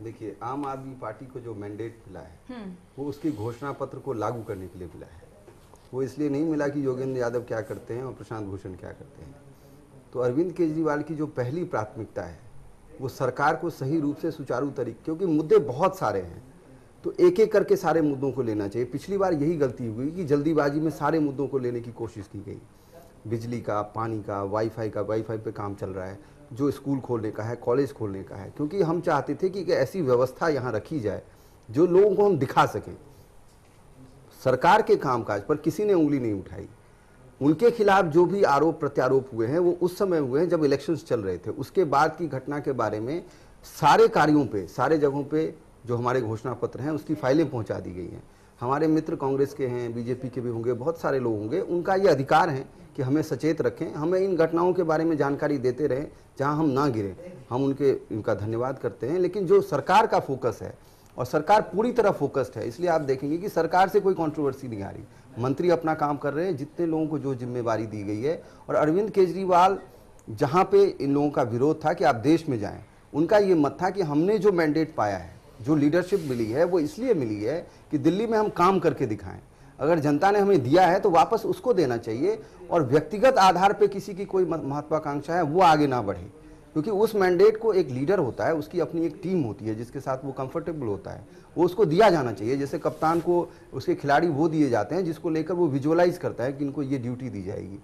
[SPEAKER 3] देखिए, आम आदमी पार्टी को जो मैंडेट मिला है वो उसकी घोषणा पत्र को लागू करने के लिए मिला है। वो इसलिए नहीं मिला कि योगेंद्र यादव क्या करते हैं और प्रशांत भूषण क्या करते हैं। तो अरविंद केजरीवाल की जो पहली प्राथमिकता है वो सरकार को सही रूप से सुचारू तरीके, क्योंकि मुद्दे बहुत सारे हैं तो एक एक करके सारे मुद्दों को लेना चाहिए। पिछली बार यही गलती हुई कि जल्दीबाजी में सारे मुद्दों को लेने की कोशिश की गई। बिजली का, पानी का, वाईफाई पे काम चल रहा है, जो स्कूल खोलने का है, कॉलेज खोलने का है, क्योंकि हम चाहते थे कि ऐसी व्यवस्था यहाँ रखी जाए जो लोगों को हम दिखा सकें। सरकार के कामकाज पर किसी ने उंगली नहीं उठाई। उनके खिलाफ जो भी आरोप प्रत्यारोप हुए हैं वो उस समय हुए हैं जब इलेक्शंस चल रहे थे। उसके बाद की घटना के बारे में सारे कार्यों पे, सारे जगहों पे जो हमारे घोषणा पत्र हैं उसकी फाइलें पहुंचा दी गई हैं। हमारे मित्र कांग्रेस के हैं, बीजेपी के भी होंगे, बहुत सारे लोग होंगे, उनका ये अधिकार है कि हमें सचेत रखें, हमें इन घटनाओं के बारे में जानकारी देते रहें जहां हम ना गिरें। हम उनका धन्यवाद करते हैं। लेकिन जो सरकार का फोकस है, और सरकार पूरी तरह फोकस्ड है, इसलिए आप देखेंगे कि सरकार से कोई कंट्रोवर्सी नहीं आ रही। मंत्री अपना काम कर रहे हैं, जितने लोगों को जो जिम्मेवारी दी गई है। और अरविंद केजरीवाल, जहां पे इन लोगों का विरोध था कि आप देश में जाएं, उनका ये मत था कि हमने जो मैंडेट पाया है, जो लीडरशिप मिली है, वो इसलिए मिली है कि दिल्ली में हम काम करके दिखाएं। अगर जनता ने हमें दिया है तो वापस उसको देना चाहिए, और व्यक्तिगत आधार पे किसी की कोई महत्वाकांक्षा है वो आगे ना बढ़े, क्योंकि उस मैंडेट को एक लीडर होता है, उसकी अपनी एक टीम होती है जिसके साथ वो कंफर्टेबल होता है, वो उसको दिया जाना चाहिए। जैसे कप्तान को उसके खिलाड़ी वो दिए जाते हैं जिसको लेकर वो विजुअलाइज करता है कि इनको ये ड्यूटी दी जाएगी।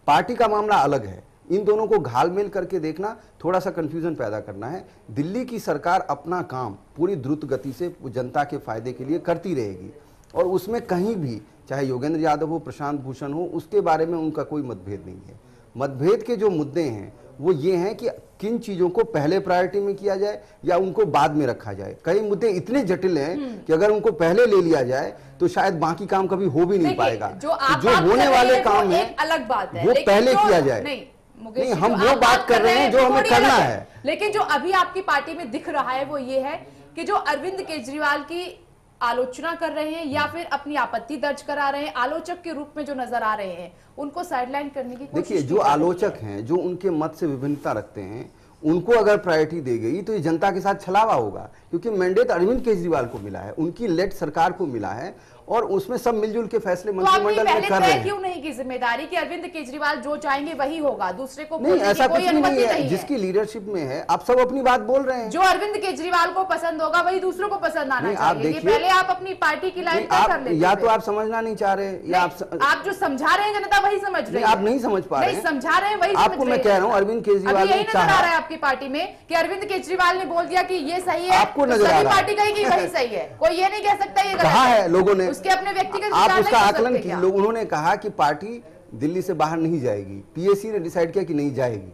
[SPEAKER 3] पार्टी का मामला अलग है, इन दोनों को घालमेल करके देखना, थोड़ा सा कंफ्यूजन पैदा करना है। दिल्ली की सरकार अपना काम पूरी द्रुत गति से जनता के फायदे के लिए करती रहेगी, और उसमें कहीं भी चाहे योगेंद्र यादव हो, प्रशांत भूषण हो, उसके बारे में उनका कोई मतभेद नहीं है। मतभेद के जो मुद्दे हैं वो ये हैं कि किन चीजों को पहले प्रायोरिटी में किया जाए या उनको बाद में रखा जाए। कई मुद्दे इतने जटिल हैं कि अगर उनको पहले ले लिया जाए तो शायद बाकी काम कभी हो भी नहीं पाएगा।
[SPEAKER 1] जो
[SPEAKER 3] होने वाले काम है
[SPEAKER 1] अलग बात है,
[SPEAKER 3] वो पहले किया जाए। नहीं, हम वो बात कर रहे हैं जो हमें करना है।
[SPEAKER 1] लेकिन जो अभी आपकी पार्टी में दिख रहा है वो ये है कि जो अरविंद केजरीवाल की आलोचना कर रहे हैं या फिर अपनी आपत्ति दर्ज करा रहे हैं, आलोचक के रूप में जो नजर आ रहे हैं, उनको साइडलाइन करने की कोशिश।
[SPEAKER 3] देखिए, जो आलोचक हैं, जो उनके मत से विभिन्नता रखते हैं, उनको अगर प्रायोरिटी दी गई तो ये जनता के साथ छलावा होगा, क्योंकि मैंडेट अरविंद केजरीवाल को मिला है, उनकी लेड सरकार को मिला है, और उसमें सब मिलजुल के फैसले मंत्रिमंडल में कर रहे हैं।
[SPEAKER 1] क्यों नहीं की जिम्मेदारी कि अरविंद केजरीवाल जो चाहेंगे वही होगा, दूसरे को
[SPEAKER 3] नहीं, ऐसा कुछ नहीं है। जिसकी लीडरशिप में है, आप सब अपनी बात बोल रहे हैं।
[SPEAKER 1] जो अरविंद केजरीवाल को पसंद होगा वही दूसरों को पसंद आना चाहिए। ये पहले आप अपनी पार्टी की लाइन तय कर लेते हैं।
[SPEAKER 3] या तो आप समझना नहीं चाह रहे, या
[SPEAKER 1] आप जो समझा रहे हैं जनता वही समझ रही है।
[SPEAKER 3] आप नहीं समझ पा रहे हैं,
[SPEAKER 1] समझा रहे हैं वही।
[SPEAKER 3] आपको मैं कह रहा हूँ, अरविंद केजरीवाल
[SPEAKER 1] यही नजर आ रहा है आपकी पार्टी में कि अरविंद केजरीवाल ने बोल दिया कि ये सही है,
[SPEAKER 3] आपको नजर आ रहा है,
[SPEAKER 1] पार्टी कहेगी वही सही है। कोई ये नहीं कह सकता ये गलत
[SPEAKER 3] कहा है लोगों ने,
[SPEAKER 1] उसके अपने व्यक्तिगत
[SPEAKER 3] आप उसका आकलन कीजिए। उन्होंने कहा कि पार्टी दिल्ली से बाहर नहीं जाएगी, पीएसी ने डिसाइड किया कि नहीं जाएगी,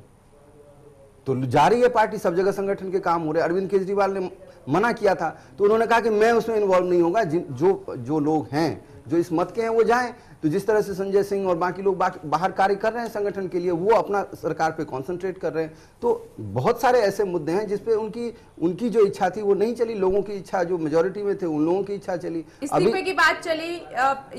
[SPEAKER 3] तो जा रही है पार्टी, सब जगह संगठन के काम हो रहे। अरविंद केजरीवाल ने मना किया था तो उन्होंने कहा कि मैं उसमें इन्वॉल्व नहीं होगा, जो लोग हैं, जो इस मत के हैं वो जाएं। तो जिस तरह से संजय सिंह और बाकी लोग बाहर कार्य कर रहे हैं संगठन के लिए, वो अपना सरकार पे कंसंट्रेट कर रहे हैं। तो बहुत सारे ऐसे मुद्दे हैं जिसपे उनकी जो इच्छा थी वो नहीं चली, लोगों की इच्छा जो मेजोरिटी में थे उन लोगों की इच्छा चली।
[SPEAKER 1] इस्तीफे की बात चली,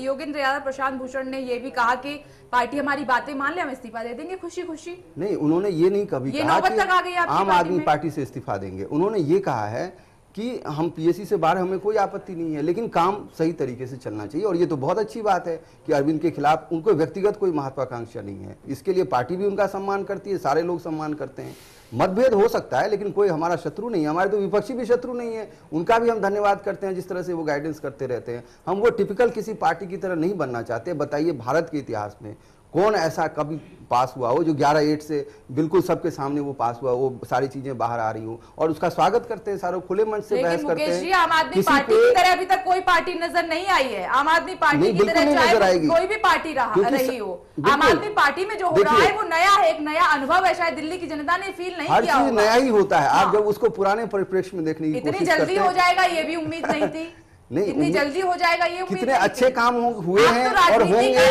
[SPEAKER 1] योगेंद्र यादव, प्रशांत भूषण ने ये भी कहा कि पार्टी हमारी बातें मान ले, हम इस्तीफा दे देंगे खुशी खुशी।
[SPEAKER 3] नहीं, उन्होंने ये नहीं कभी कहा कि आम आदमी पार्टी से इस्तीफा देंगे। उन्होंने ये कहा है कि हम पीएसी से बाहर, हमें कोई आपत्ति नहीं है, लेकिन काम सही तरीके से चलना चाहिए। और ये तो बहुत अच्छी बात है कि अरविंद के खिलाफ उनको व्यक्तिगत कोई महत्वाकांक्षा नहीं है, इसके लिए पार्टी भी उनका सम्मान करती है, सारे लोग सम्मान करते हैं। मतभेद हो सकता है, लेकिन कोई हमारा शत्रु नहीं है, हमारे तो विपक्षी भी शत्रु नहीं है, उनका भी हम धन्यवाद करते हैं जिस तरह से वो गाइडेंस करते रहते हैं। हम वो टिपिकल किसी पार्टी की तरह नहीं बनना चाहते। बताइए भारत के इतिहास में कौन ऐसा कभी पास हुआ हो जो 11/8 से बिल्कुल सबके सामने वो पास हुआ, वो सारी चीजें बाहर आ रही हो और उसका स्वागत करते हैं, सारे खुले मन से बहस करते हैं।
[SPEAKER 1] आम आदमी पार्टी की तरह अभी तक कोई पार्टी नजर नहीं आई है। आम आदमी पार्टी की तरह चाहे कोई भी पार्टी रही हो, आम आदमी पार्टी में जो हो रहा है वो नया है, एक नया अनुभव है, शायद दिल्ली की जनता ने फील नहीं किया।
[SPEAKER 3] हर चीज नया ही होता है। आप जब उसको पुराने परिप्रेक्ष्य में देखने की कोशिश करते हैं,
[SPEAKER 1] इतनी जल्दी हो जाएगा ये भी उम्मीद नहीं थी।
[SPEAKER 3] नहीं,
[SPEAKER 1] इतनी जल्दी हो जाएगा ये
[SPEAKER 3] कितने अच्छे काम हुए हैं और होंगे,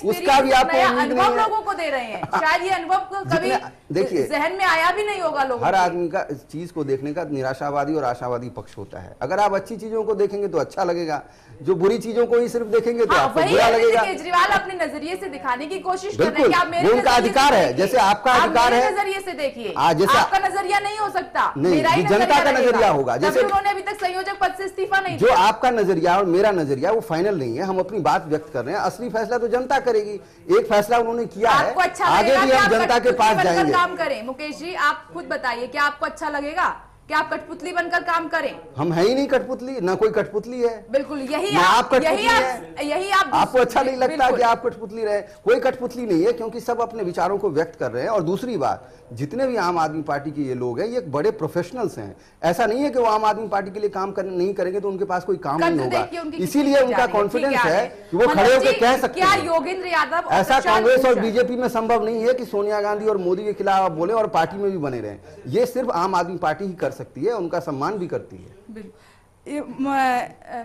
[SPEAKER 1] उसका भी आपको अनुभव लोगों को दे रहे हैं। शायद ये अनुभव कभी
[SPEAKER 3] देखिए
[SPEAKER 1] जहन में आया भी नहीं होगा लोगों।
[SPEAKER 3] हर आदमी का इस चीज को देखने का निराशावादी और आशावादी पक्ष होता है। अगर आप अच्छी चीजों को देखेंगे तो अच्छा लगेगा, जो बुरी चीजों को ही सिर्फ देखेंगे तो आपको बुरा लगेगा।
[SPEAKER 1] केजरीवाल अपने नजरिए से दिखाने की कोशिश कर रहे हैं कि आप मेरे
[SPEAKER 3] उनका अधिकार है, जैसे आपका अधिकार है।
[SPEAKER 1] नजरिए से देखिए,
[SPEAKER 3] जैसे
[SPEAKER 1] आपका नजरिया नहीं हो सकता,
[SPEAKER 3] नहीं, जनता का नजरिया होगा। जैसे
[SPEAKER 1] उन्होंने अभी तक संयोजक पद से इस्तीफा नहीं
[SPEAKER 3] जो आपका नजरिया और मेरा नजरिया वो फाइनल नहीं है, हम अपनी बात व्यक्त कर रहे हैं। असली फैसला तो जनता करेगी। एक फैसला उन्होंने किया है, आगे भी हम जनता के पास जाएंगे।
[SPEAKER 1] काम करें मुकेश जी, आप खुद बताइए, क्या आपको अच्छा लगेगा कि आप कठपुतली बनकर काम करें?
[SPEAKER 3] हम है ही नहीं कठपुतली, ना कोई कठपुतली है।
[SPEAKER 1] बिल्कुल यही
[SPEAKER 3] आप आपको अच्छा नहीं लगता कि आप कठपुतली रहे? कोई कठपुतली नहीं है, क्योंकि सब अपने विचारों को व्यक्त कर रहे हैं। और दूसरी बात, जितने भी आम आदमी पार्टी के ये लोग हैं, ये बड़े प्रोफेशनल्स हैं। ऐसा नहीं है कि वो आम आदमी पार्टी के लिए काम नहीं करेंगे तो उनके पास कोई काम नहीं होगा। इसीलिए उनका कॉन्फिडेंस है कि वो खड़े होकर कह सकते हैं।
[SPEAKER 1] योगेंद्र यादव,
[SPEAKER 3] ऐसा कांग्रेस और बीजेपी में संभव नहीं है कि सोनिया गांधी और मोदी के खिलाफ आप बोले और पार्टी में भी बने रहें। ये सिर्फ आम आदमी पार्टी ही कर सकती है, उनका सम्मान भी करती है।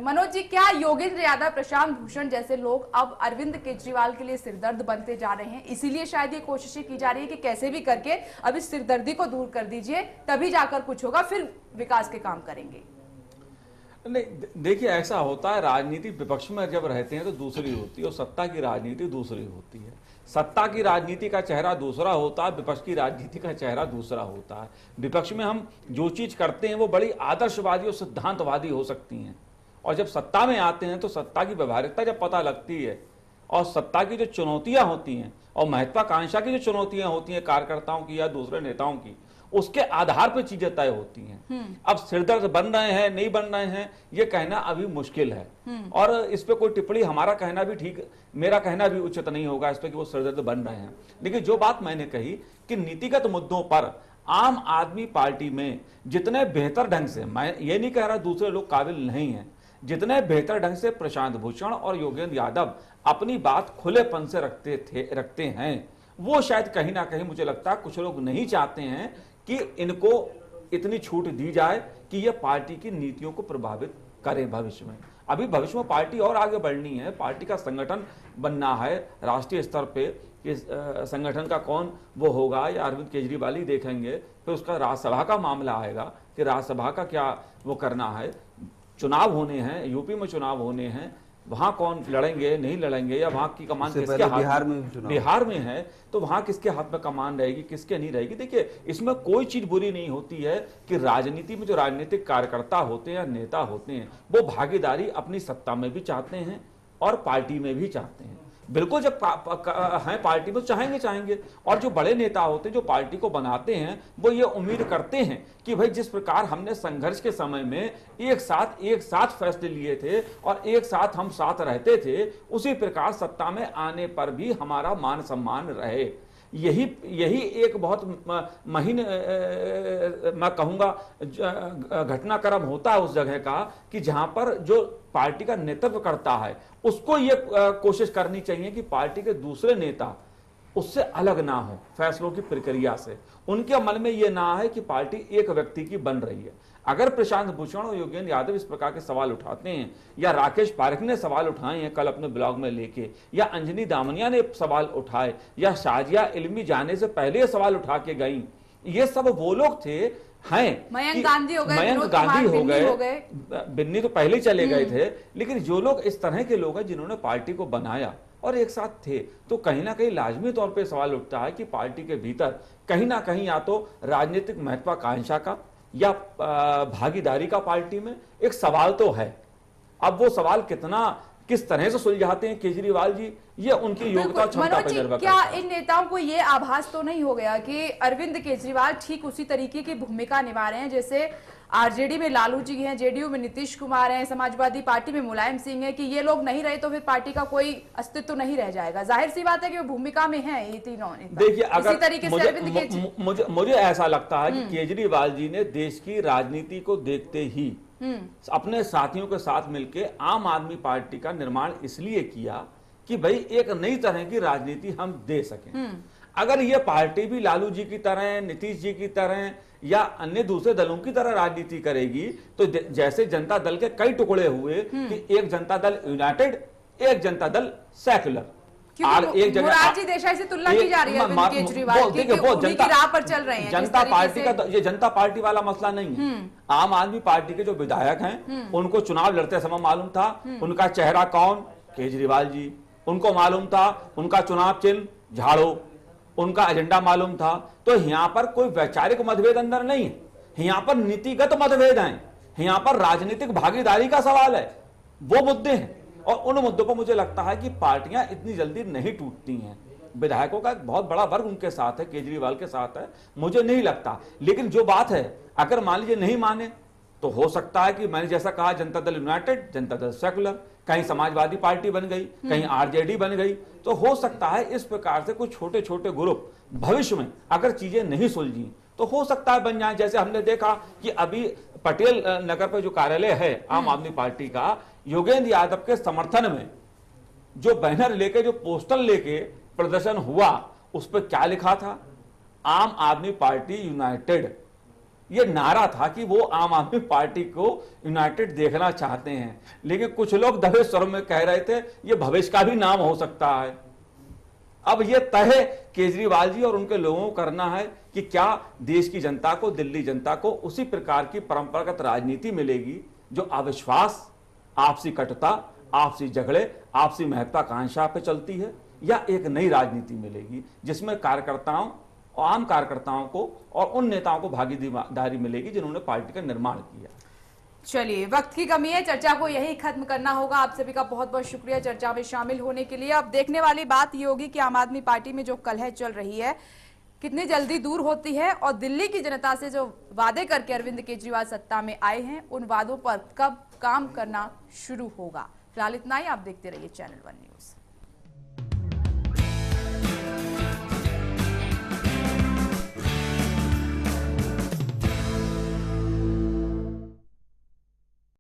[SPEAKER 1] मनोज जी, क्या योगेंद्र यादव, प्रशांत भूषण जैसे लोग अब अरविंद केजरीवाल के लिए सिरदर्द बनते जा रहे हैं? इसीलिए शायद ये कोशिशें की जा रही है कि कैसे भी करके अब इस सिरदर्दी को दूर कर दीजिए, तभी जाकर कुछ होगा, फिर विकास के काम करेंगे।
[SPEAKER 4] नहीं, देखिए ऐसा होता है, राजनीति विपक्ष में जब रहते हैं तो दूसरी होती है और सत्ता की राजनीति दूसरी होती है। सत्ता की राजनीति का चेहरा दूसरा होता है, विपक्ष की राजनीति का चेहरा दूसरा होता है। विपक्ष में हम जो चीज करते हैं वो बड़ी आदर्शवादी और सिद्धांतवादी हो सकती हैं, और जब सत्ता में आते हैं तो सत्ता की व्यवहारिकता जब पता लगती है और सत्ता की जो चुनौतियां होती हैं और महत्वाकांक्षा की जो चुनौतियां होती हैं कार्यकर्ताओं की या दूसरे नेताओं की, उसके आधार पर चीजें तय होती हैं। अब सिरदर्द बन रहे हैं नहीं बन रहे हैं ये कहना अभी मुश्किल है, और इस पे कोई टिप्पणी हमारा कहना भी ठीक, मेरा कहना भी उचित नहीं होगा इस पे कि वो सिरदर्द बन रहे हैं। लेकिन जो बात मैंने कही कि नीतिगत मुद्दों पर आम आदमी पार्टी में जितने बेहतर ढंग से, मैं ये नहीं कह रहा दूसरे लोग काबिल नहीं है, जितने बेहतर ढंग से प्रशांत भूषण और योगेंद्र यादव अपनी बात खुलेपन से रखते हैं, वो शायद कहीं ना कहीं मुझे लगता है कुछ लोग नहीं चाहते हैं कि इनको इतनी छूट दी जाए कि ये पार्टी की नीतियों को प्रभावित करें भविष्य में। अभी भविष्य में पार्टी और आगे बढ़नी है, पार्टी का संगठन बनना है राष्ट्रीय स्तर पे। इस संगठन का कौन वो होगा या अरविंद केजरीवाल ही देखेंगे, फिर उसका राज्यसभा का मामला आएगा कि राज्यसभा का क्या वो करना है। चुनाव होने हैं, यूपी में चुनाव होने हैं, वहां कौन लड़ेंगे नहीं लड़ेंगे, या वहां की कमान किसके हाथ में, बिहार में है तो वहां किसके हाथ में कमान रहेगी किसके नहीं रहेगी। देखिए इसमें कोई चीज बुरी नहीं होती है कि राजनीति में जो राजनीतिक कार्यकर्ता होते हैं या नेता होते हैं वो भागीदारी अपनी सत्ता में भी चाहते हैं और पार्टी में भी चाहते हैं। बिल्कुल जब हैं पार्टी में चाहेंगे, और जो बड़े नेता होते हैं जो पार्टी को बनाते हैं वो ये उम्मीद करते हैं कि भाई जिस प्रकार हमने संघर्ष के समय में एक साथ फैसले लिए थे और एक साथ हम साथ रहते थे, उसी प्रकार सत्ता में आने पर भी हमारा मान सम्मान रहे। यही एक बहुत महीन मैं कहूंगा घटनाक्रम होता है उस जगह का कि जहां पर जो पार्टी का नेतृत्व करता है उसको ये कोशिश करनी चाहिए कि पार्टी के दूसरे नेता उससे अलग ना हो फैसलों की प्रक्रिया से, उनके मन में ये ना है कि पार्टी एक व्यक्ति की बन रही है। अगर प्रशांत भूषण और योगेंद्र यादव इस प्रकार के सवाल उठाते हैं, या राकेश पारेख ने सवाल उठाए हैं कल अपने ब्लॉग में लेके, या अंजनी दामनिया ने सवाल उठाए, या शाजिया इल्मी जाने से पहले सवाल उठा के गई, ये सब वो लोग थे हैं।
[SPEAKER 1] मयंक गांधी हो
[SPEAKER 4] गए, बिन्नी तो पहले ही चले गए थे, लेकिन जो लोग इस तरह के लोग हैं जिन्होंने पार्टी को बनाया और एक साथ थे, तो कहीं ना कहीं लाजमी तौर पे सवाल उठता है कि पार्टी के भीतर कहीं ना कहीं या तो राजनीतिक महत्वाकांक्षा का या भागीदारी का पार्टी में, एक सवाल तो है। अब वो सवाल किस तरह से सुलझाते हैं केजरीवाल जी, ये उनकी योग्यता क्षमता
[SPEAKER 1] मनोज
[SPEAKER 4] पर
[SPEAKER 1] जी,
[SPEAKER 4] निर्भर
[SPEAKER 1] क्या
[SPEAKER 4] करता है।
[SPEAKER 1] इन नेताओं को ये आभास तो नहीं हो गया कि अरविंद केजरीवाल ठीक उसी तरीके की भूमिका निभा रहे हैं जैसे आरजेडी में लालू जी हैं, जेडीयू में नीतीश कुमार हैं, समाजवादी पार्टी में मुलायम सिंह है, कि ये लोग नहीं रहे तो फिर पार्टी का कोई अस्तित्व नहीं रह जाएगा? जाहिर सी बात है कि वो भूमिका में है ये तीनों नेता।
[SPEAKER 4] देखिए, अगर
[SPEAKER 1] तरीके से अरविंद
[SPEAKER 4] मुझे ऐसा लगता है कि केजरीवाल जी ने देश की राजनीति को देखते ही अपने साथियों के साथ मिलकर आम आदमी पार्टी का निर्माण इसलिए किया कि भाई एक नई तरह की राजनीति हम दे सकें। अगर ये पार्टी भी लालू जी की तरह, नीतीश जी की तरह या अन्य दूसरे दलों की तरह राजनीति करेगी तो जैसे जनता दल के कई टुकड़े हुए कि एक जनता दल यूनाइटेड, एक जनता दल सेक्युलर, और एक जगह
[SPEAKER 1] मोरारजी देसाई से तुलना की जा रही है अरविंद केजरीवाल की, वो जनता राह पर चल रहे हैं।
[SPEAKER 4] जनता पार्टी का ये जनता पार्टी वाला मसला नहीं है। आम आदमी पार्टी के जो विधायक हैं उनको चुनाव लड़ते समय मालूम था उनका चेहरा कौन, केजरीवाल जी। उनको मालूम था उनका चुनाव चिन्ह झाड़ू, उनका एजेंडा मालूम था। तो यहाँ पर कोई वैचारिक मतभेद अंदर नहीं है, यहाँ पर नीतिगत मतभेद हैं, यहाँ पर राजनीतिक भागीदारी का सवाल है, वो मुद्दे हैं। और उन मुद्दों पर मुझे लगता है कि पार्टियां इतनी जल्दी नहीं टूटती हैं। विधायकों का एक बहुत बड़ा वर्ग उनके साथ है, केजरीवाल के साथ है, मुझे नहीं लगता। लेकिन जो बात है, अगर मान लीजिए नहीं माने तो हो सकता है कि मैंने जैसा कहा जनता दल यूनाइटेड, जनता दल सेकुलर, कहीं समाजवादी पार्टी बन गई, कहीं आरजेडी बन गई। तो हो सकता है इस प्रकार से कुछ छोटे छोटे ग्रुप भविष्य में अगर चीजें नहीं सुलझी तो हो सकता है बन जाए। जैसे हमने देखा कि अभी पटेल नगर पर जो कार्यालय है आम आदमी पार्टी का, योगेंद्र यादव के समर्थन में जो बैनर लेके, जो पोस्टर लेके प्रदर्शन हुआ, उस पर क्या लिखा था? आम आदमी पार्टी यूनाइटेड। ये नारा था कि वो आम आदमी पार्टी को यूनाइटेड देखना चाहते हैं। लेकिन कुछ लोग दबे स्वर में कह रहे थे ये भविष्य का भी नाम हो सकता है। अब ये तय केजरीवाल जी और उनके लोगों को करना है कि क्या देश की जनता को, दिल्ली जनता को उसी प्रकार की परंपरागत राजनीति मिलेगी जो अविश्वास, आपसी कटुता, आपसी झगड़े, आपसी महत्वाकांक्षा पे चलती है, या एक नई राजनीति मिलेगी जिसमें कार्यकर्ताओं और आम कार्यकर्ताओं को और उन नेताओं को भागीदारी मिलेगी जिन्होंने पार्टी का निर्माण किया।
[SPEAKER 1] चलिए, वक्त की कमी है, चर्चा को यही खत्म करना होगा। आप सभी का बहुत बहुत शुक्रिया चर्चा में शामिल होने के लिए। अब देखने वाली बात ये होगी कि आम आदमी पार्टी में जो कलह चल रही है कितनी जल्दी दूर होती है, और दिल्ली की जनता से जो वादे करके अरविंद केजरीवाल सत्ता में आए हैं उन वादों पर कब काम करना शुरू होगा। फिलहाल इतना ही। आप देखते रहिए चैनल 1 न्यूज।